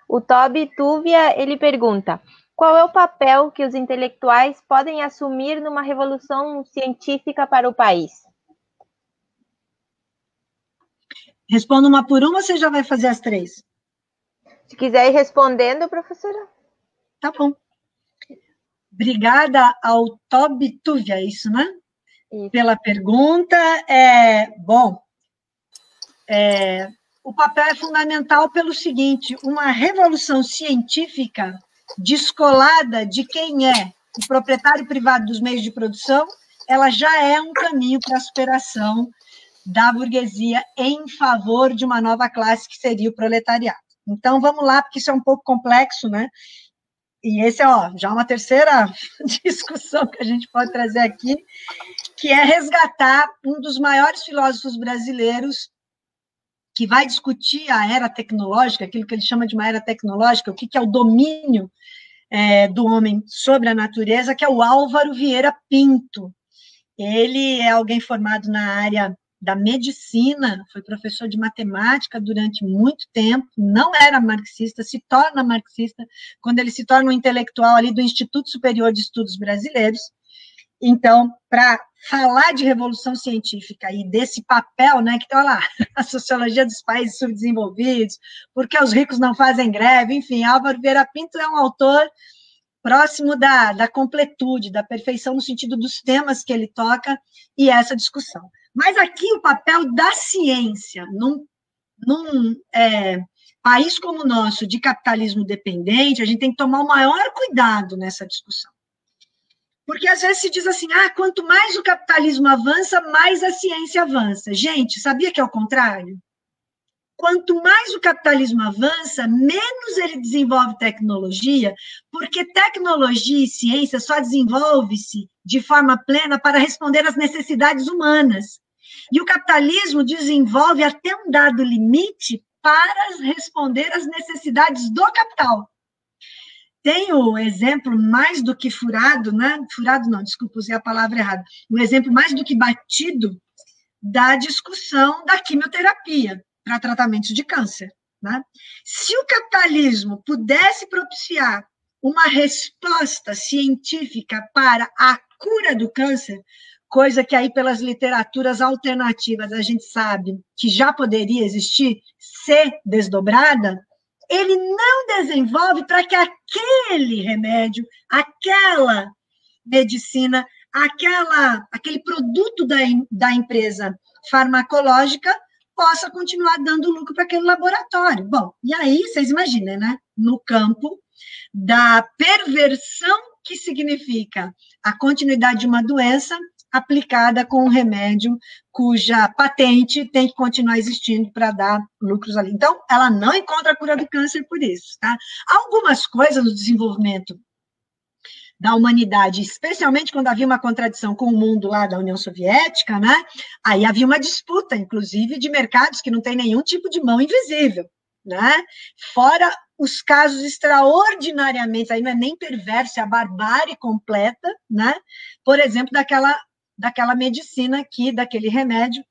O Toby Tuvia, ele pergunta: qual é o papel que os intelectuais podem assumir numa revolução científica para o país? Responda uma por uma, ou você já vai fazer as 3? Se quiser ir respondendo, professora. Tá bom. Obrigada ao Toby Tuvia, isso, né? Isso. Pela pergunta. O papel é fundamental pelo seguinte: uma revolução científica descolada de quem é o proprietário privado dos meios de produção, ela já é um caminho para a superação da burguesia em favor de uma nova classe que seria o proletariado. Então, vamos lá, porque isso é um pouco complexo, né? E esse é, já uma terceira discussão que a gente pode trazer aqui, que é resgatar um dos maiores filósofos brasileiros que vai discutir a era tecnológica, aquilo que ele chama de uma era tecnológica, o que é o domínio do homem sobre a natureza, que é o Álvaro Vieira Pinto. Ele é alguém formado na área da medicina, foi professor de matemática durante muito tempo, não era marxista, se torna marxista quando ele se torna um intelectual ali do Instituto Superior de Estudos Brasileiros. Então, para falar de revolução científica e desse papel, né, que está lá, a sociologia dos países subdesenvolvidos, porque os ricos não fazem greve, enfim, Álvaro Vieira Pinto é um autor próximo da completude, da perfeição no sentido dos temas que ele toca e essa discussão. Mas aqui o papel da ciência, num país como o nosso, de capitalismo dependente, a gente tem que tomar o maior cuidado nessa discussão. Porque às vezes se diz assim, quanto mais o capitalismo avança, mais a ciência avança. Gente, sabia que é o contrário? Quanto mais o capitalismo avança, menos ele desenvolve tecnologia, porque tecnologia e ciência só desenvolve-se de forma plena para responder às necessidades humanas. E o capitalismo desenvolve até um dado limite para responder às necessidades do capital. Tem o exemplo mais do que furado, né? Furado não, desculpa, usei a palavra errada. O exemplo mais do que batido da discussão da quimioterapia para tratamentos de câncer, né? Se o capitalismo pudesse propiciar uma resposta científica para a cura do câncer, coisa que aí pelas literaturas alternativas a gente sabe que já poderia existir, ser desdobrada, ele não desenvolve para que aquele remédio, aquela medicina, aquele produto da empresa farmacológica possa continuar dando lucro para aquele laboratório. Bom, e aí vocês imaginem, né? No campo da perversão que significa a continuidade de uma doença aplicada com um remédio cuja patente tem que continuar existindo para dar lucros ali. Então, ela não encontra a cura do câncer por isso, tá? Algumas coisas no desenvolvimento da humanidade, especialmente quando havia uma contradição com o mundo lá da União Soviética, né? Aí havia uma disputa, inclusive, de mercados que não tem nenhum tipo de mão invisível, né? Fora os casos extraordinariamente, aí não é nem perverso, é a barbárie completa, né? Por exemplo, daquela medicina aqui, daquele remédio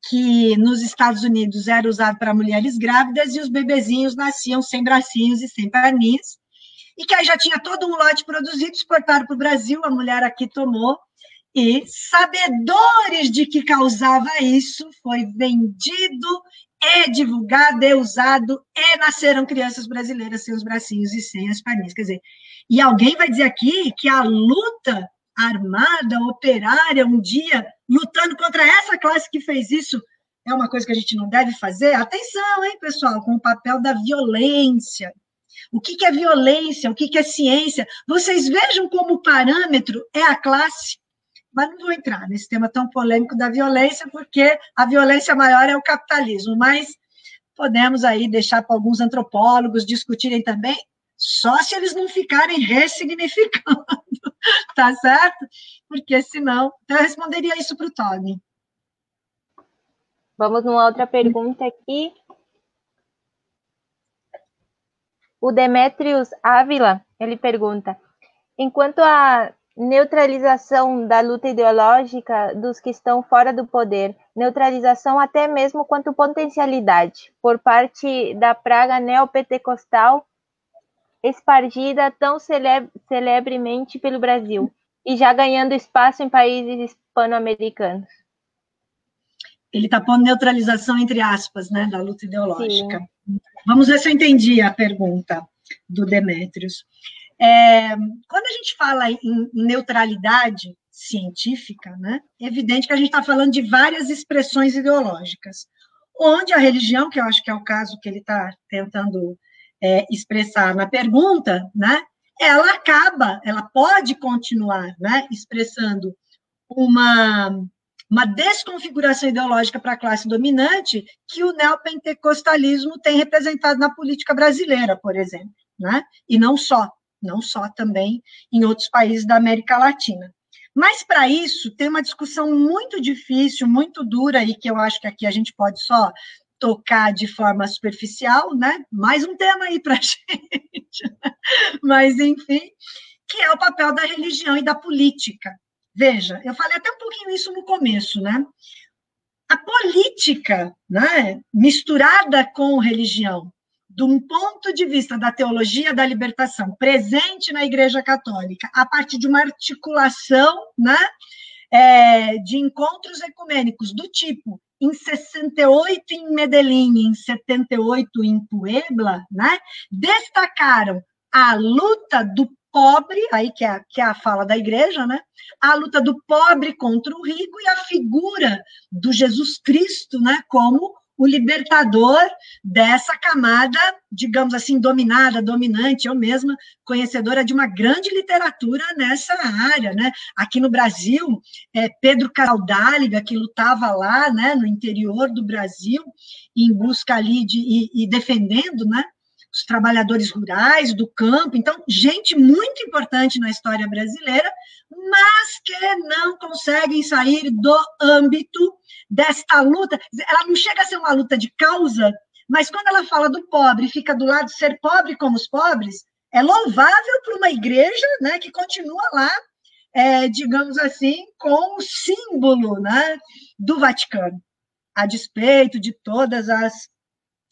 que nos Estados Unidos era usado para mulheres grávidas e os bebezinhos nasciam sem bracinhos e sem perninhas, e que aí já tinha todo um lote produzido, exportaram para o Brasil, a mulher aqui tomou, e sabedores de que causava isso, foi vendido, e divulgado, e usado, e nasceram crianças brasileiras sem os bracinhos e sem as perninhas. Quer dizer, e alguém vai dizer aqui que a luta armada, operária, um dia, lutando contra essa classe que fez isso, é uma coisa que a gente não deve fazer? Atenção, hein, pessoal, com o papel da violência. O que é violência? O que é ciência? Vocês vejam como o parâmetro é a classe. Mas não vou entrar nesse tema tão polêmico da violência, porque a violência maior é o capitalismo. Mas podemos aí deixar para alguns antropólogos discutirem também, só se eles não ficarem ressignificando, tá certo? Porque senão... Então, eu responderia isso para o Tony. Vamos numa outra pergunta aqui. O Demetrius Ávila, ele pergunta: enquanto a neutralização da luta ideológica dos que estão fora do poder, neutralização até mesmo quanto potencialidade, por parte da praga neopentecostal espargida tão celebremente pelo Brasil, e já ganhando espaço em países hispano-americanos. Ele está pondo neutralização entre aspas, né, da luta ideológica. Sim. Vamos ver se eu entendi a pergunta do Demetrius. Quando a gente fala em neutralidade científica, né, é evidente que a gente está falando de várias expressões ideológicas, onde a religião, que eu acho que é o caso que ele está tentando expressar na pergunta, né, ela pode continuar, né, expressando uma desconfiguração ideológica para a classe dominante que o neopentecostalismo tem representado na política brasileira, por exemplo, né? E não só também em outros países da América Latina. Mas, para isso, tem uma discussão muito difícil, muito dura, e que eu acho que aqui a gente pode só tocar de forma superficial, né? Mais um tema aí para a gente. Mas, enfim, que é o papel da religião e da política. Veja, eu falei até um pouquinho isso no começo, né? A política, né, misturada com religião, de um ponto de vista da teologia da libertação, presente na Igreja Católica, a partir de uma articulação, né, de encontros ecumênicos do tipo, em 68 em Medellín, em 78 em Puebla, né, destacaram a luta do pobre, aí que é a fala da igreja, né? A luta do pobre contra o rico e a figura do Jesus Cristo, né? Como o libertador dessa camada, digamos assim, dominada, dominante, eu mesma conhecedora de uma grande literatura nessa área, né? Aqui no Brasil, Pedro Caldáliga, que lutava lá, né, no interior do Brasil, em busca ali e defendendo, né, os trabalhadores rurais, do campo, então, gente muito importante na história brasileira, mas que não conseguem sair do âmbito desta luta. Ela não chega a ser uma luta de causa, mas quando ela fala do pobre, fica do lado de ser pobre como os pobres, é louvável para uma igreja, né, que continua lá, digamos assim, com o símbolo, né, do Vaticano, a despeito de todas as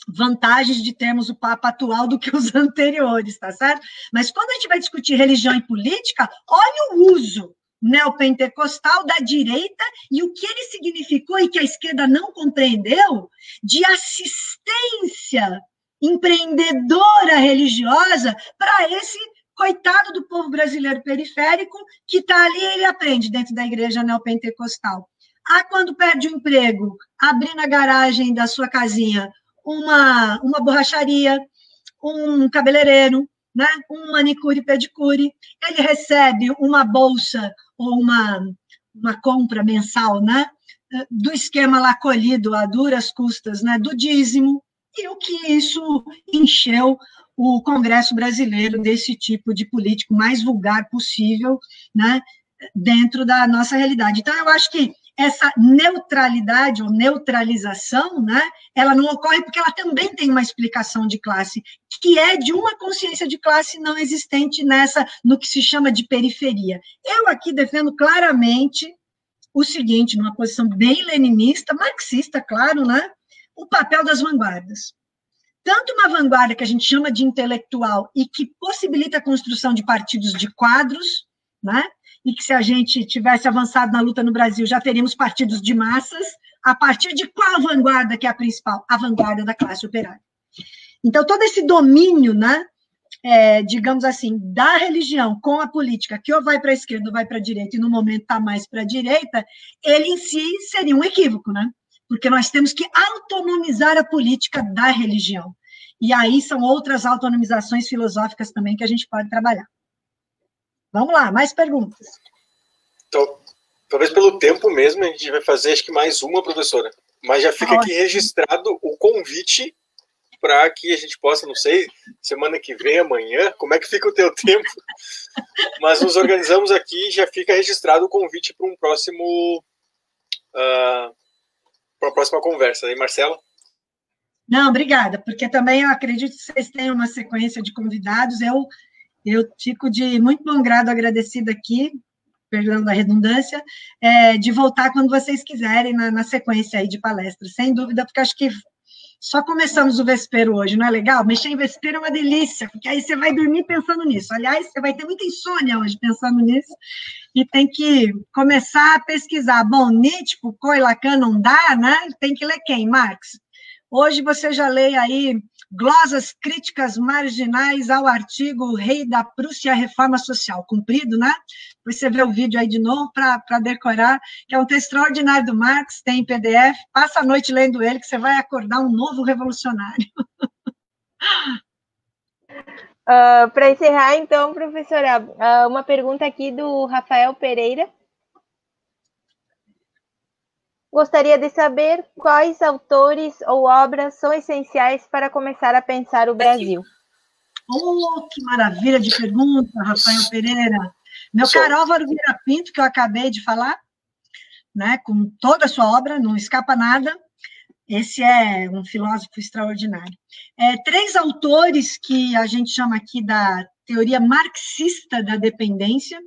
vantagens de termos o Papa atual do que os anteriores, tá certo? Mas quando a gente vai discutir religião e política, olha o uso neopentecostal da direita e o que ele significou e que a esquerda não compreendeu de assistência empreendedora religiosa para esse coitado do povo brasileiro periférico que está ali e ele aprende dentro da igreja neopentecostal. Quando perde o emprego, abrir na garagem da sua casinha uma borracharia, um cabeleireiro, né? Um manicure e pedicure, ele recebe uma bolsa ou uma compra mensal, né? Do esquema lá colhido a duras custas, né? Do dízimo, e o que isso encheu o Congresso brasileiro desse tipo de político mais vulgar possível, né? Dentro da nossa realidade. Então, eu acho que essa neutralidade ou neutralização, né, ela não ocorre porque ela também tem uma explicação de classe, que é de uma consciência de classe não existente no que se chama de periferia. Eu aqui defendo claramente o seguinte, numa posição bem leninista, marxista, claro, né, o papel das vanguardas. Tanto uma vanguarda que a gente chama de intelectual e que possibilita a construção de partidos de quadros, né, e que se a gente tivesse avançado na luta no Brasil, já teríamos partidos de massas, a partir de qual vanguarda que é a principal? A vanguarda da classe operária. Então, todo esse domínio, né, digamos assim, da religião com a política, que ou vai para a esquerda ou vai para a direita, e no momento está mais para a direita, ele em si seria um equívoco, né? Porque nós temos que autonomizar a política da religião. E aí são outras autonomizações filosóficas também que a gente pode trabalhar. Vamos lá, mais perguntas. Então, talvez pelo tempo mesmo, a gente vai fazer, acho que mais uma, professora. Mas já fica aqui registrado o convite para que a gente possa, não sei, semana que vem, amanhã, como é que fica o teu tempo? Mas nos organizamos aqui e já fica registrado o convite para uma próxima conversa. Aí, Marcela? Não, obrigada, porque também eu acredito que vocês tenham uma sequência de convidados. Eu fico de muito bom grado agradecida aqui, perdão da redundância, de voltar quando vocês quiserem na sequência aí de palestras, sem dúvida, porque acho que só começamos o vespeiro hoje, não é legal? Mexer em vespeiro é uma delícia, porque aí você vai dormir pensando nisso. Aliás, você vai ter muita insônia hoje pensando nisso, e tem que começar a pesquisar. Bom, Nietzsche, Foucault e Lacan não dá, né? Tem que ler quem? Marx. Hoje você já lê aí glosas críticas marginais ao artigo O Rei da Prússia e a Reforma Social, comprido, né? Depois você vê o vídeo aí de novo para decorar, que é um texto extraordinário do Marx, tem em PDF, passa a noite lendo ele, que você vai acordar um novo revolucionário. Para encerrar, então, professora, uma pergunta aqui do Rafael Pereira. Gostaria de saber quais autores ou obras são essenciais para começar a pensar o Brasil. Oh, que maravilha de pergunta, Rafael Pereira. Meu caro Álvaro Vieira Pinto, que eu acabei de falar, né, com toda a sua obra, não escapa nada. Esse é um filósofo extraordinário. 3 autores que a gente chama aqui da teoria marxista da dependência.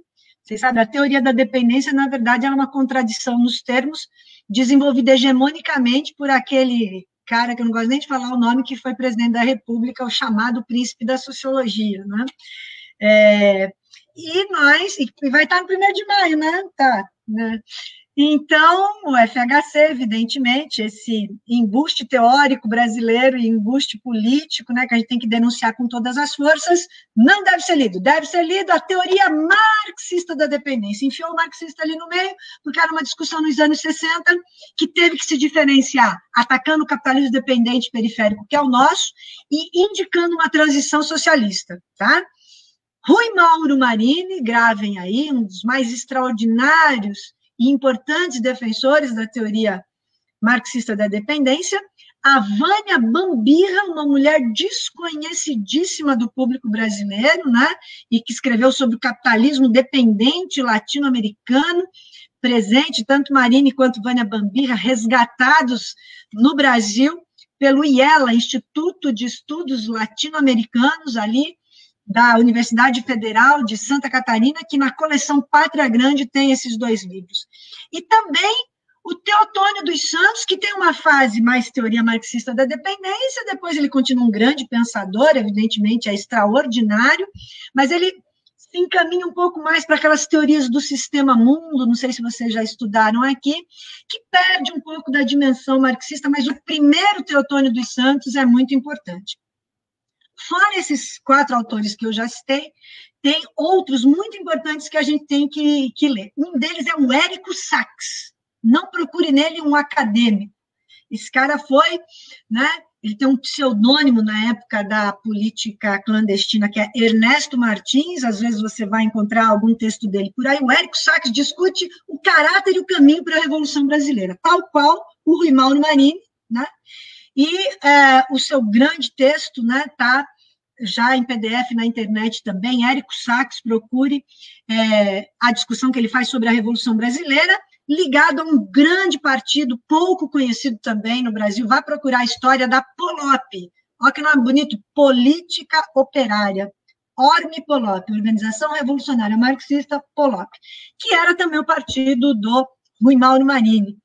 Vocês sabem, a teoria da dependência, na verdade, é uma contradição nos termos, desenvolvida hegemonicamente por aquele cara, que eu não gosto nem de falar o nome, que foi presidente da República, o chamado príncipe da sociologia, né? E vai estar no 1º de maio, né? Tá, né? Então, o FHC, evidentemente, esse embuste teórico brasileiro e embuste político, né, que a gente tem que denunciar com todas as forças, não deve ser lido. Deve ser lido a teoria marxista da dependência. Enfiou o marxista ali no meio, porque era uma discussão nos anos 60 que teve que se diferenciar, atacando o capitalismo dependente periférico, que é o nosso, e indicando uma transição socialista, tá? Rui Mauro Marini, gravem aí, um dos mais extraordinários e importantes defensores da teoria marxista da dependência, a Vânia Bambirra, uma mulher desconhecidíssima do público brasileiro, né, e que escreveu sobre o capitalismo dependente latino-americano, presente, tanto Marini quanto Vânia Bambirra, resgatados no Brasil pelo IELA, Instituto de Estudos Latino-Americanos, ali, da Universidade Federal de Santa Catarina, que na coleção Pátria Grande tem esses 2 livros. E também o Teotônio dos Santos, que tem uma fase mais teoria marxista da dependência, depois ele continua um grande pensador, evidentemente é extraordinário, mas ele se encaminha um pouco mais para aquelas teorias do sistema mundo, não sei se vocês já estudaram aqui, que perde um pouco da dimensão marxista, mas o primeiro Teotônio dos Santos é muito importante. Fora esses 4 autores que eu já citei, tem outros muito importantes que a gente tem que ler. Um deles é o Érico Sachs. Não procure nele um acadêmico. Esse cara foi, né, ele tem um pseudônimo na época da política clandestina, que é Ernesto Martins, às vezes você vai encontrar algum texto dele por aí. O Érico Sachs discute o caráter e o caminho para a Revolução Brasileira, tal qual o Rui Mauro Marini, né? E o seu grande texto, né, está já em PDF na internet também, Érico Sachs, procure a discussão que ele faz sobre a Revolução Brasileira, ligado a um grande partido, pouco conhecido também no Brasil, vai procurar a história da POLOP, olha que nome bonito, Política Operária, Orme Polop, Organização Revolucionária Marxista Polop, que era também o partido do Rui Mauro Marini.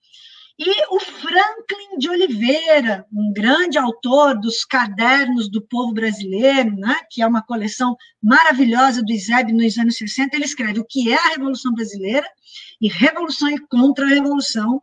E o Franklin de Oliveira, um grande autor dos Cadernos do Povo Brasileiro, né, que é uma coleção maravilhosa do ISEB nos anos 60, ele escreve o que é a Revolução Brasileira e Revolução e Contra-Revolução.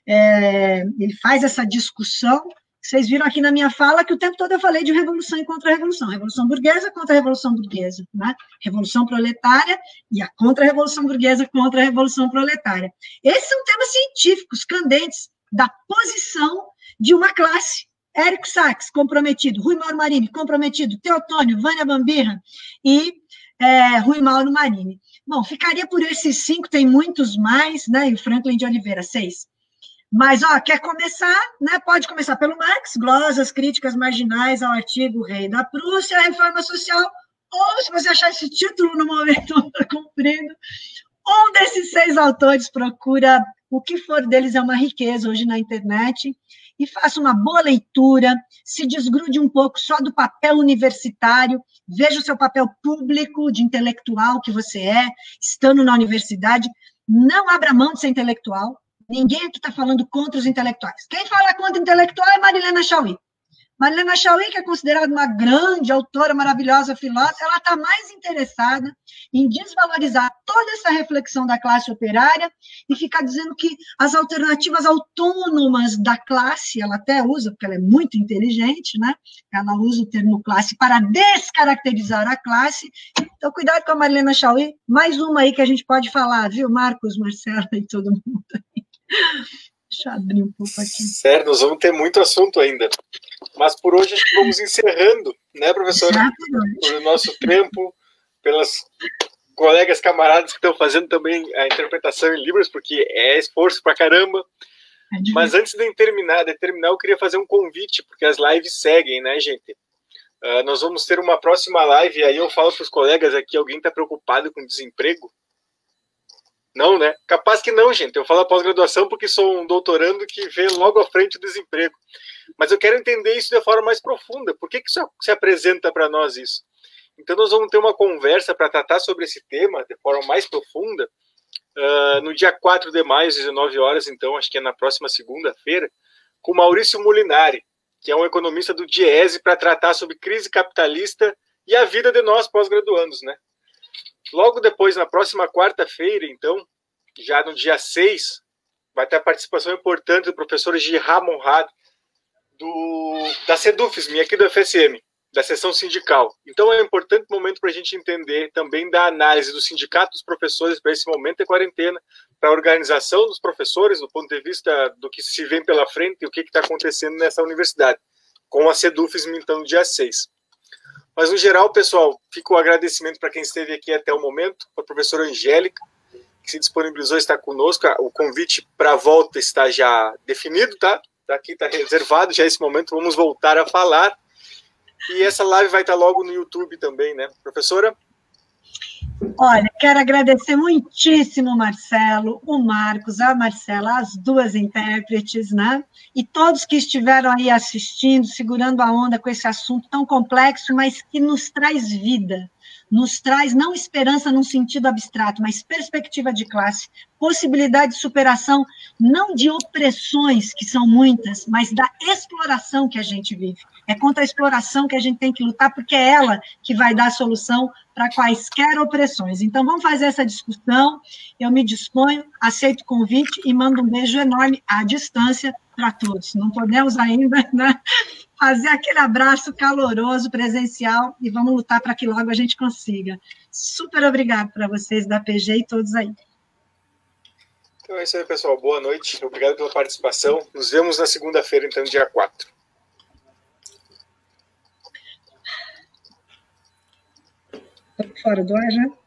Ele faz essa discussão. Vocês viram aqui na minha fala que o tempo todo eu falei de revolução e contra-revolução, revolução burguesa contra a revolução burguesa, né? Revolução proletária e a contra-revolução burguesa contra a revolução proletária. Esses são temas científicos candentes da posição de uma classe. Érico Sachs, comprometido, Rui Mauro Marini, comprometido, Teotônio, Vânia Bambirra e Rui Mauro Marini. Bom, ficaria por esses 5, tem muitos mais, né? E o Franklin de Oliveira, 6. Mas, quer começar, né? Pode começar pelo Marx, glosas críticas marginais ao artigo Rei da Prússia, a Reforma Social, ou, se você achar esse título no momento comprido, um desses 6 autores procura o que for deles é uma riqueza hoje na internet, e faça uma boa leitura, se desgrude um pouco só do papel universitário, veja o seu papel público de intelectual que você é, estando na universidade, não abra mão de ser intelectual, ninguém aqui está falando contra os intelectuais. Quem fala contra o intelectual é Marilena Chaui. Marilena Chaui, que é considerada uma grande autora, maravilhosa filósofa, ela está mais interessada em desvalorizar toda essa reflexão da classe operária e ficar dizendo que as alternativas autônomas da classe, ela até usa, porque ela é muito inteligente, né? Ela usa o termo classe para descaracterizar a classe. Então, cuidado com a Marilena Chaui. Mais uma aí que a gente pode falar, viu, Marcos, Marcelo e todo mundo aí. Deixa eu abrir um pouco aqui. Certo, nós vamos ter muito assunto ainda. Mas por hoje acho que vamos encerrando, né, professora? Por nosso tempo, pelas colegas, camaradas que estão fazendo também a interpretação em Libras, porque é esforço pra caramba. Mas antes de terminar, eu queria fazer um convite, porque as lives seguem, né, gente? Nós vamos ter uma próxima live, e aí eu falo para os colegas aqui, alguém está preocupado com desemprego? Não, né? Capaz que não, gente. Eu falo pós-graduação porque sou um doutorando que vê logo à frente o desemprego. Mas eu quero entender isso de forma mais profunda. Por que isso se apresenta para nós isso? Então nós vamos ter uma conversa para tratar sobre esse tema de forma mais profunda no dia 4 de maio, às 19 horas, então, acho que é na próxima segunda-feira, com Maurício Molinari, que é um economista do Diese, para tratar sobre crise capitalista e a vida de nós pós-graduandos, né? Logo depois, na próxima quarta-feira, então, já no dia 6, vai ter a participação importante do professor Girard Monrad, da CEDUFSM, aqui do FSM, da seção sindical. Então, é um importante momento para a gente entender também da análise do sindicato dos professores para esse momento de quarentena, para a organização dos professores, do ponto de vista do que se vem pela frente e o que está acontecendo nessa universidade, com a CEDUFSM, então, no dia 6. Mas, no geral, pessoal, fica o agradecimento para quem esteve aqui até o momento, para a professora Angélica, que se disponibilizou a estar conosco. O convite para a volta está já definido, tá? Aqui está reservado já esse momento, vamos voltar a falar. E essa live vai estar logo no YouTube também, né? Professora? Olha, quero agradecer muitíssimo o Marcelo, o Marcos, a Marcela, as duas intérpretes, né? E todos que estiveram aí assistindo, segurando a onda com esse assunto tão complexo, mas que nos traz vida, nos traz não esperança num sentido abstrato, mas perspectiva de classe, possibilidade de superação, não de opressões, que são muitas, mas da exploração que a gente vive. É contra a exploração que a gente tem que lutar, porque é ela que vai dar a solução para quaisquer opressões. Então, vamos fazer essa discussão, eu me disponho, aceito o convite e mando um beijo enorme à distância para todos. Não podemos ainda, né, fazer aquele abraço caloroso, presencial, e vamos lutar para que logo a gente consiga. Super obrigado para vocês da PG e todos aí. Então é isso aí, pessoal. Boa noite. Obrigado pela participação. Nos vemos na segunda-feira, então, dia 4. Fora do ar já?